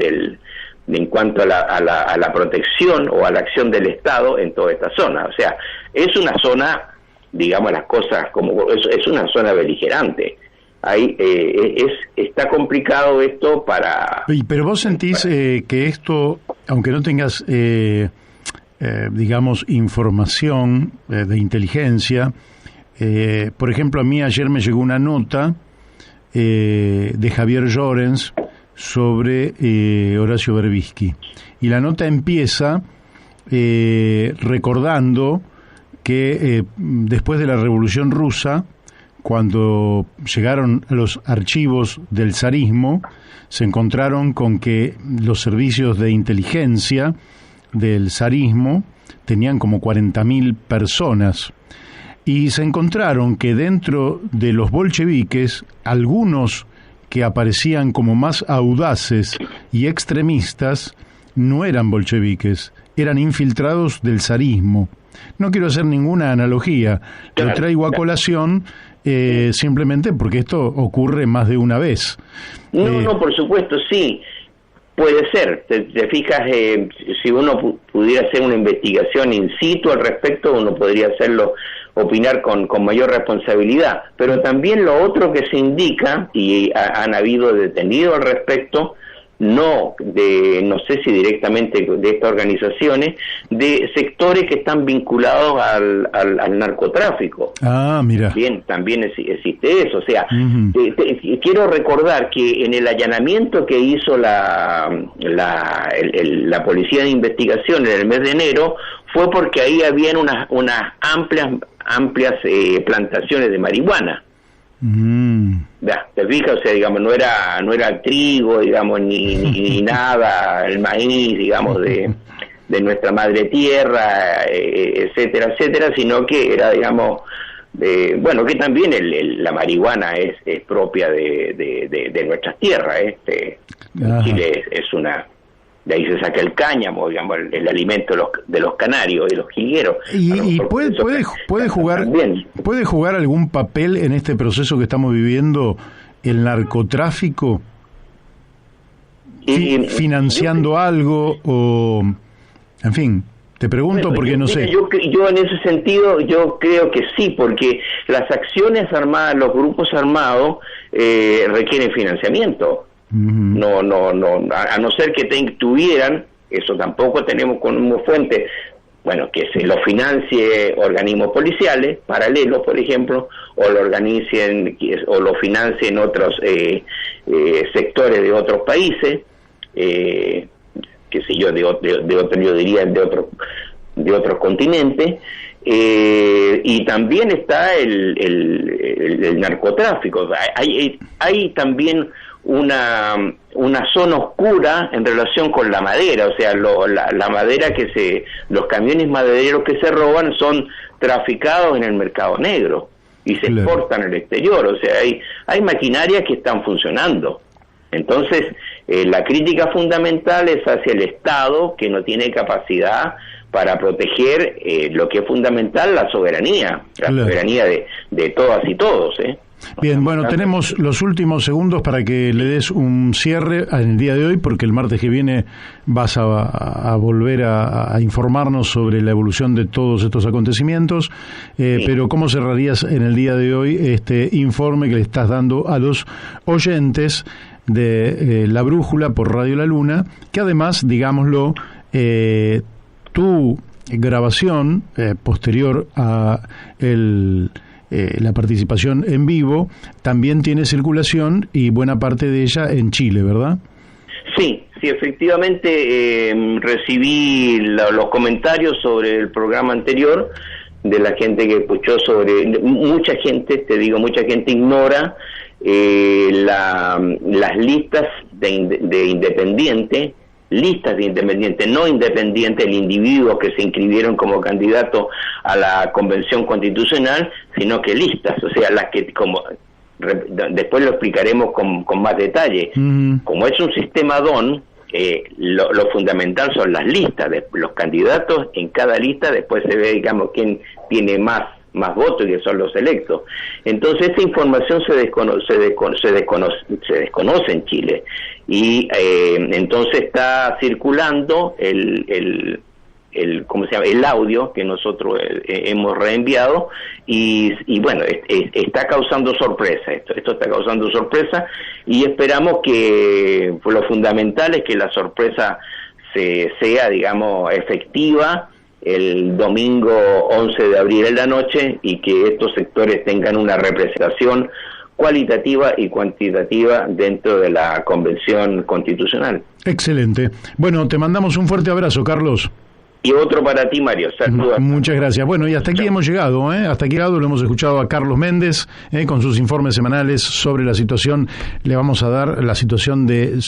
en cuanto a la protección o a la acción del Estado en toda esta zona. O sea, es una zona, digamos las cosas como es una zona beligerante. Ahí está complicado esto para... Pero vos sentís que esto, aunque no tengas digamos información de inteligencia, por ejemplo, a mí ayer me llegó una nota de Javier Llorens sobre Horacio Berbisky, y la nota empieza recordando que después de la Revolución Rusa cuando llegaron a los archivos del zarismo, se encontraron con que los servicios de inteligencia del zarismo tenían como 40.000 personas, y se encontraron que dentro de los bolcheviques, algunos que aparecían como más audaces y extremistas no eran bolcheviques, eran infiltrados del zarismo. No quiero hacer ninguna analogía, lo traigo a colación simplemente porque esto ocurre más de una vez. No, por supuesto, sí. Puede ser, te fijas, si uno pudiera hacer una investigación in situ al respecto, uno podría hacerlo, opinar con mayor responsabilidad, pero también lo otro que se indica, y han habido detenidos al respecto, no sé si directamente de estas organizaciones, de sectores que están vinculados al narcotráfico. Ah, mira. También existe eso. O sea, quiero recordar que en el allanamiento que hizo la Policía de Investigación en el mes de enero, fue porque ahí habían unas amplias plantaciones de marihuana. ¿Te fijas? O sea, digamos, no era trigo, digamos, ni nada, el maíz, digamos, de nuestra madre tierra, etcétera, etcétera, sino que era, digamos, que también la marihuana es propia de nuestras tierras. En Chile es una... De ahí se saca el cáñamo, digamos, el alimento de los canarios y los jilgueros. ¿Y puede jugar algún papel en este proceso que estamos viviendo el narcotráfico? ¿Financiando algo o...? En fin, te pregunto porque no sé. Yo en ese sentido, yo creo que sí, porque las acciones armadas, los grupos armados, requieren financiamiento. No, a no ser que tuvieran, eso tampoco tenemos como fuente, que se lo financie organismos policiales, paralelos, por ejemplo, o lo organicen, o lo financien otros sectores de otros países, qué sé yo, yo diría de otros continentes, y también está el narcotráfico. Hay también una zona oscura en relación con la madera, o sea, la madera los camiones madereros que se roban son traficados en el mercado negro y se exportan al exterior, o sea, hay maquinarias que están funcionando. Entonces, la crítica fundamental es hacia el Estado, que no tiene capacidad para proteger lo que es fundamental, la soberanía de todas y todos, Bien, bueno, tenemos los últimos segundos para que le des un cierre en el día de hoy, porque el martes que viene vas a volver a informarnos sobre la evolución de todos estos acontecimientos, pero ¿cómo cerrarías en el día de hoy este informe que le estás dando a los oyentes de La Brújula por Radio La Luna, que además, digámoslo, tu grabación posterior a la participación en vivo también tiene circulación y buena parte de ella en Chile, ¿verdad? Sí, efectivamente recibí los comentarios sobre el programa anterior de la gente que escuchó mucha gente ignora las listas de independientes, no independientes, el individuo que se inscribieron como candidato a la Convención Constitucional, sino que listas, o sea, las que, como después lo explicaremos con más detalle. Como es un sistema DON, lo fundamental son las listas, los candidatos en cada lista, después se ve, digamos, quién tiene más votos, que son los electos. Entonces esa información se desconoce en Chile, y entonces está circulando el audio que nosotros hemos reenviado, y bueno, está causando sorpresa, esto está causando sorpresa, y esperamos que lo fundamental es que la sorpresa sea, digamos, efectiva el domingo 11 de abril en la noche, y que estos sectores tengan una representación cualitativa y cuantitativa dentro de la Convención Constitucional. Excelente. Bueno, te mandamos un fuerte abrazo, Carlos. Y otro para ti, Mario. Saludos. Muchas gracias. Bueno, y hasta aquí hemos llegado, ¿eh? Hasta aquí lo hemos escuchado a Carlos Méndez, con sus informes semanales sobre la situación. Le vamos a dar la situación de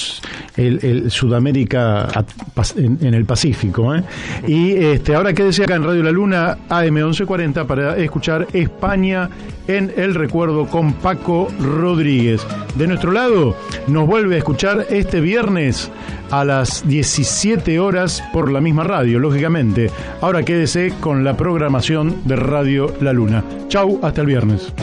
el Sudamérica en el Pacífico, ¿eh? Y ahora quédese acá en Radio La Luna, AM 1140, para escuchar España en el recuerdo con Paco Rodríguez. De nuestro lado, nos vuelve a escuchar este viernes a las 17 horas por la misma radio, lógicamente. Ahora quédese con la programación de Radio La Luna. Chau, hasta el viernes.